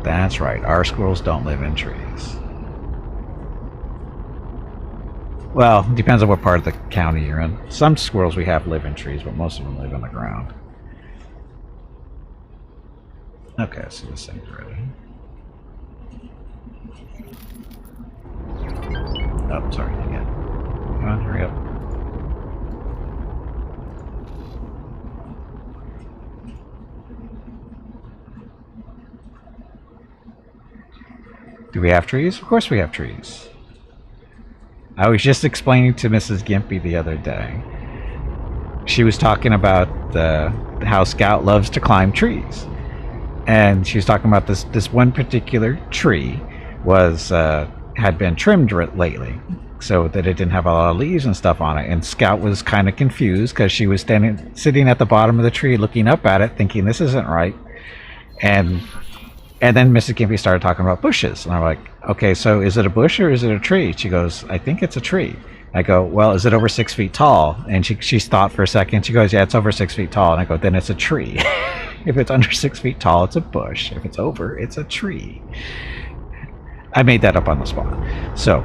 That's right, our squirrels don't live in trees. Well, it depends on what part of the county you're in. Some squirrels we have live in trees, but most of them live on the ground. Okay, so this thing's ready. Oh, sorry, again. Come on, hurry up. Do we have trees? Of course we have trees. I was just explaining to Mrs. Gimpy the other day. She was talking about how Scout loves to climb trees. And she was talking about this one particular tree was had been trimmed lately, so that it didn't have a lot of leaves and stuff on it. And Scout was kind of confused because she was sitting at the bottom of the tree looking up at it thinking this isn't right. And then Mrs. Gimpy started talking about bushes. And I'm like, okay, so is it a bush or is it a tree? She goes, I think it's a tree. I go, well, is it over 6 feet tall? And she thought for a second. She goes, yeah, it's over 6 feet tall. And I go, then it's a tree. If it's under 6 feet tall, it's a bush. If it's over, it's a tree. I made that up on the spot. So,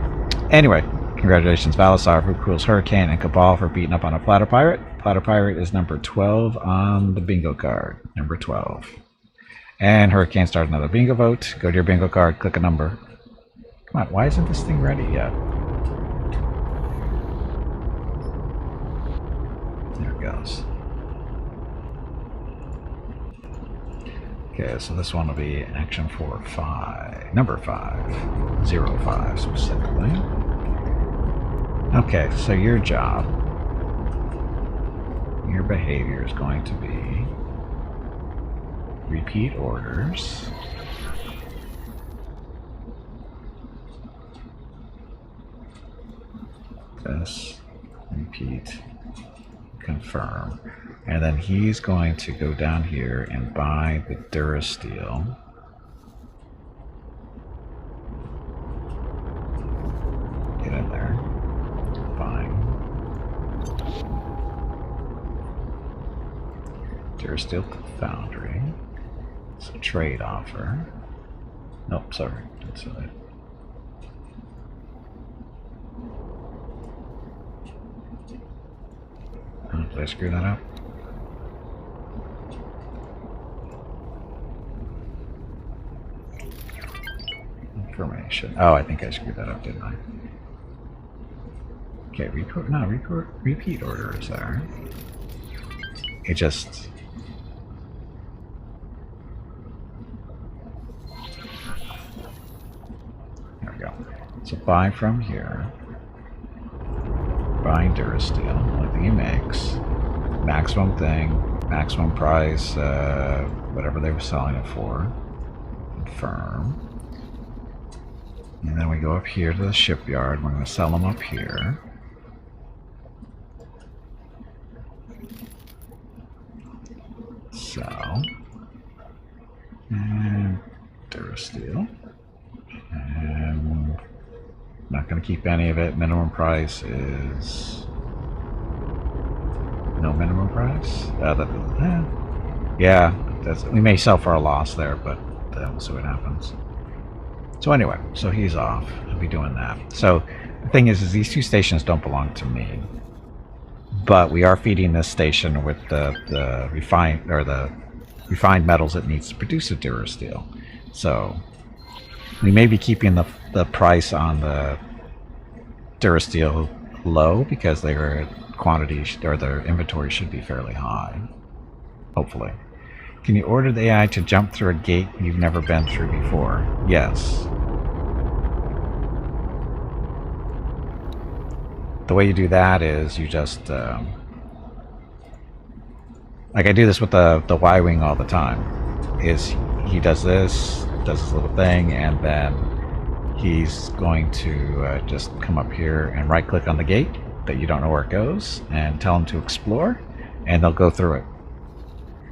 anyway, congratulations, Valisar, for Cruel's Hurricane, and Cabal for beating up on a Platter Pirate. Platter Pirate is number 12 on the bingo card. Number 12. And Hurricane started another bingo vote. Go to your bingo card, click a number. Come on, why isn't this thing ready yet? There it goes. Okay, so this one will be action 4-5. Number 5. 05 specifically. Okay, so your job, your behavior is going to be repeat orders. This, repeat, confirm. And then he's going to go down here and buy the Durasteel. Get in there. Buying. Durasteel Foundry. It's a trade offer. Nope, sorry. That's it. Did I screw that up? Information. Oh, I think I screwed that up, didn't I? Okay, repeat order is there. It just... There we go. So buy from here. Buy Durasteel. Only thing he makes. Maximum thing. Maximum price. Whatever they were selling it for. Confirm. And then we go up here to the shipyard. We're going to sell them up here. Sell. And Durasteel. And not going to keep any of it. Minimum price is no minimum price. Yeah, we may sell for a loss there, but we'll see what happens. So anyway, so he's off. I'll be doing that. So the thing is these two stations don't belong to me, but we are feeding this station with the refined metals it needs to produce a Durasteel. So we may be keeping the price on the Durasteel low because their quantity or their inventory should be fairly high. Hopefully. Can you order the AI to jump through a gate you've never been through before? Yes. The way you do that is you just like I do this with the Y-Wing all the time. Is he does this little thing, and then he's going to just come up here and right click on the gate that you don't know where it goes and tell him to explore, and they'll go through it.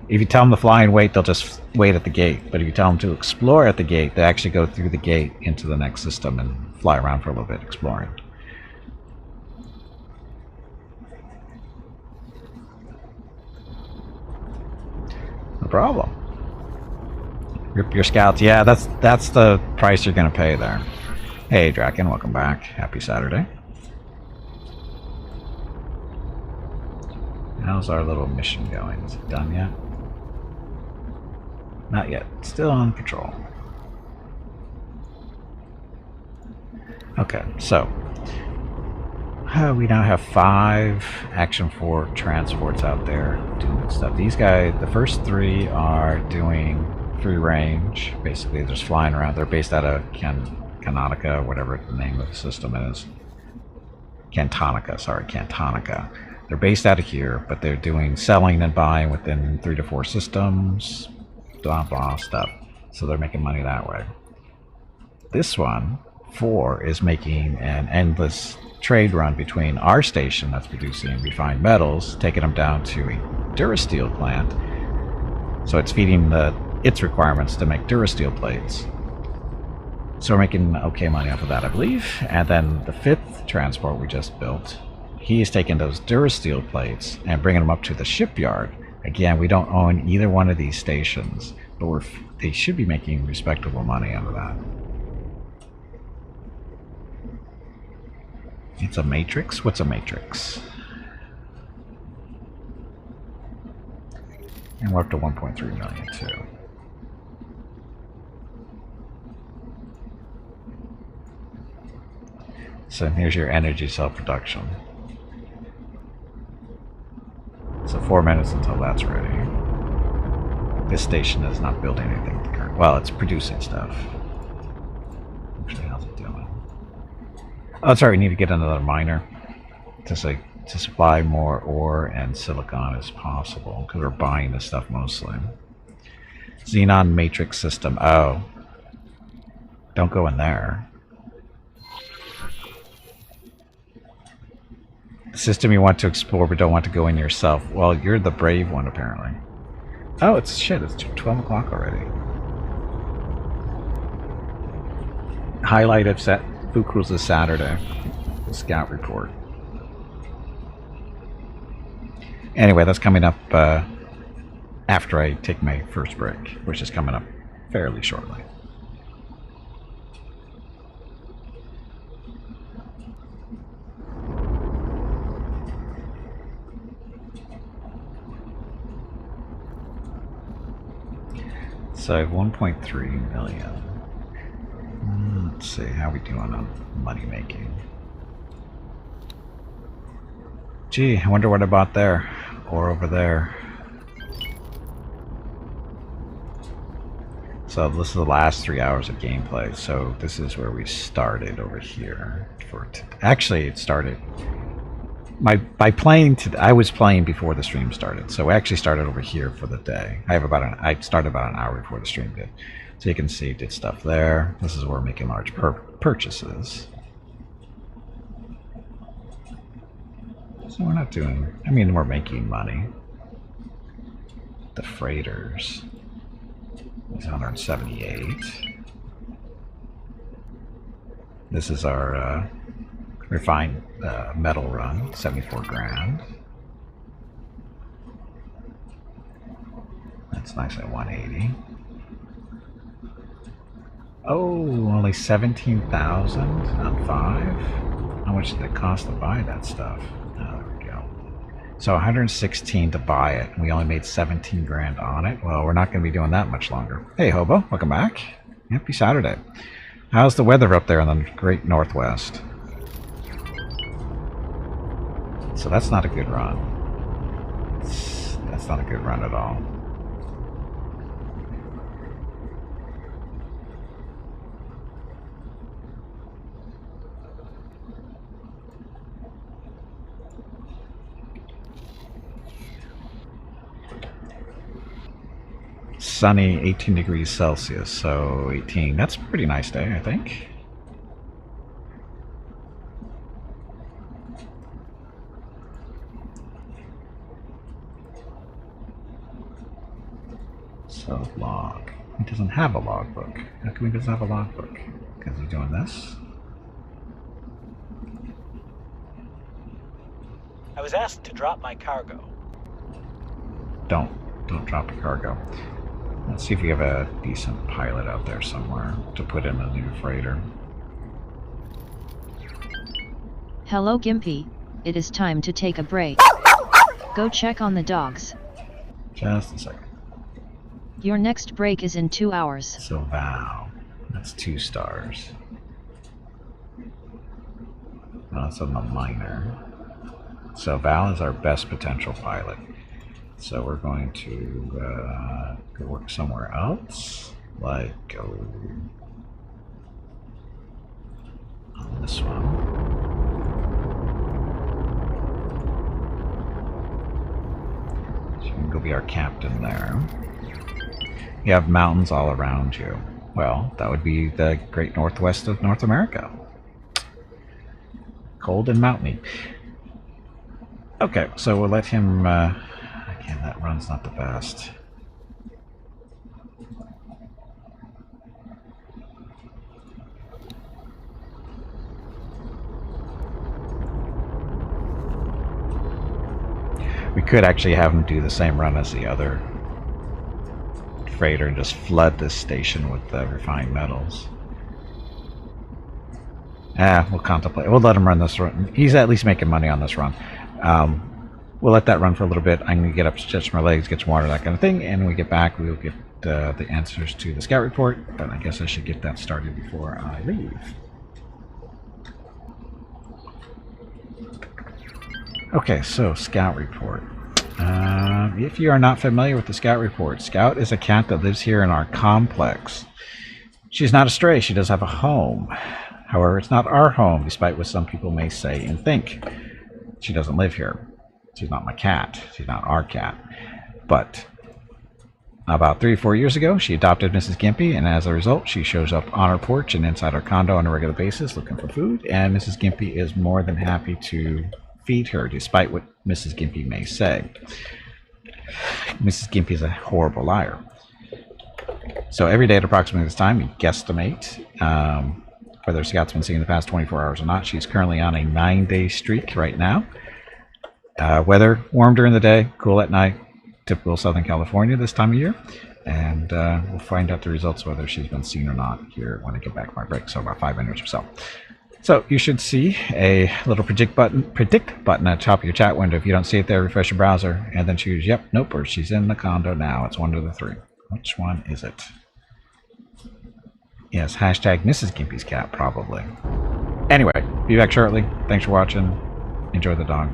If you tell them to fly and wait, they'll just wait at the gate. But if you tell them to explore at the gate, they actually go through the gate into the next system and fly around for a little bit exploring. No problem. Rip your scouts. Yeah, that's the price you're going to pay there. Hey, Draken, welcome back. Happy Saturday. How's our little mission going? Is it done yet? Not yet. Still on patrol. Okay, so we now have 5 Action 4 transports out there doing stuff. These guys, the first 3 are doing free range. Basically, they're just flying around. They're based out of Canonica, whatever the name of the system is. Cantonica, sorry, Cantonica. They're based out of here, but they're doing selling and buying within 3 to 4 systems, blah blah stuff. So they're making money that way. This one, 4, is making an endless trade run between our station that's producing refined metals, taking them down to a Durasteel plant. So it's feeding its requirements to make Durasteel plates. So we're making okay money off of that, I believe. And then the 5th transport we just built, he is taking those Durasteel plates and bringing them up to the shipyard. Again, we don't own either one of these stations, but they should be making respectable money out of that. It's a matrix? What's a matrix? And we're up to 1.3 million too. So here's your energy cell production. So 4 minutes until that's ready. This station is not building anything current. Well, it's producing stuff. Actually, how's it doing? Oh, sorry, we need to get another miner to supply more ore and silicon as possible, because we're buying this stuff mostly. Xenon matrix system. Oh. Don't go in there. The system you want to explore but don't want to go in yourself. Well, you're the brave one, apparently. Oh, it's 12 o'clock already. Highlight of Food Cruise is Saturday. The scout report. Anyway, that's coming up after I take my first break, which is coming up fairly shortly. So I have 1.3 million. Let's see how we doing on money making. Gee, I wonder what I bought there or over there. So this is the last 3 hours of gameplay. So this is where we started over here. Actually, it started. I was playing before the stream started, so we actually started over here for the day. I started about an hour before the stream did, so you can see did stuff there. This is where we're making large purchases. So we're not doing. I mean, we're making money. The freighters is 178. This is our refined metal run, 74 grand. That's nice at 180. Oh, only 17,000 on 5? How much did it cost to buy that stuff? Oh, there we go. So 116 to buy it, and we only made 17 grand on it. Well, we're not going to be doing that much longer. Hey, Hobo, welcome back. Happy Saturday. How's the weather up there in the great Northwest? So that's not a good run. That's not a good run at all. Sunny, 18 degrees Celsius, so 18. That's a pretty nice day, I think. So log. He doesn't have a logbook. How come he doesn't have a logbook? Because he's doing this?
I was asked to drop my cargo.
Don't drop your cargo. Let's see if we have a decent pilot out there somewhere to put in a new freighter.
Hello Gimpy, it is time to take a break. Go check on the dogs.
Just a second.
Your next break is in 2 hours.
So Val, that's 2 stars. No, that's on the minor. So Val is our best potential pilot. So we're going to go work somewhere else, like go on this one. So you can go be our captain there. You have mountains all around you. Well, that would be the great northwest of North America. Cold and mountainy. Okay, so we'll let him... again, that run's not the best. We could actually have him do the same run as the other freighter and just flood this station with refined metals. We'll contemplate. We'll let him run this run. He's at least making money on this run. We'll let that run for a little bit. I'm going to get up, stretch my legs, get some water, that kind of thing, and when we get back, we'll get the answers to the scout report, but I guess I should get that started before I leave. Okay, so scout report. If you are not familiar with the scout report, Scout is a cat that lives here in our complex. She's not a stray. She does have a home. However, it's not our home, despite what some people may say and think. She doesn't live here. She's not my cat. She's not our cat. But about 3 or 4 years ago, she adopted Mrs. Gimpy, and as a result, she shows up on our porch and inside our condo on a regular basis looking for food, and Mrs. Gimpy is more than happy to feed her, despite what Mrs. Gimpy may say. Mrs. Gimpy is a horrible liar. So every day at approximately this time, we guesstimate whether Scout's been seen in the past 24 hours or not. She's currently on a 9-day streak right now. Weather warm during the day, cool at night. Typical Southern California this time of year. And we'll find out the results whether she's been seen or not here when I get back from my break, so about 5 minutes or so. So you should see a little predict button at the top of your chat window. If you don't see it there, refresh your browser and then choose yep, nope, or she's in the condo now. It's one of the 3. Which one is it? Yes, hashtag Mrs. Gimpy's cat, probably. Anyway, be back shortly. Thanks for watching. Enjoy the dog.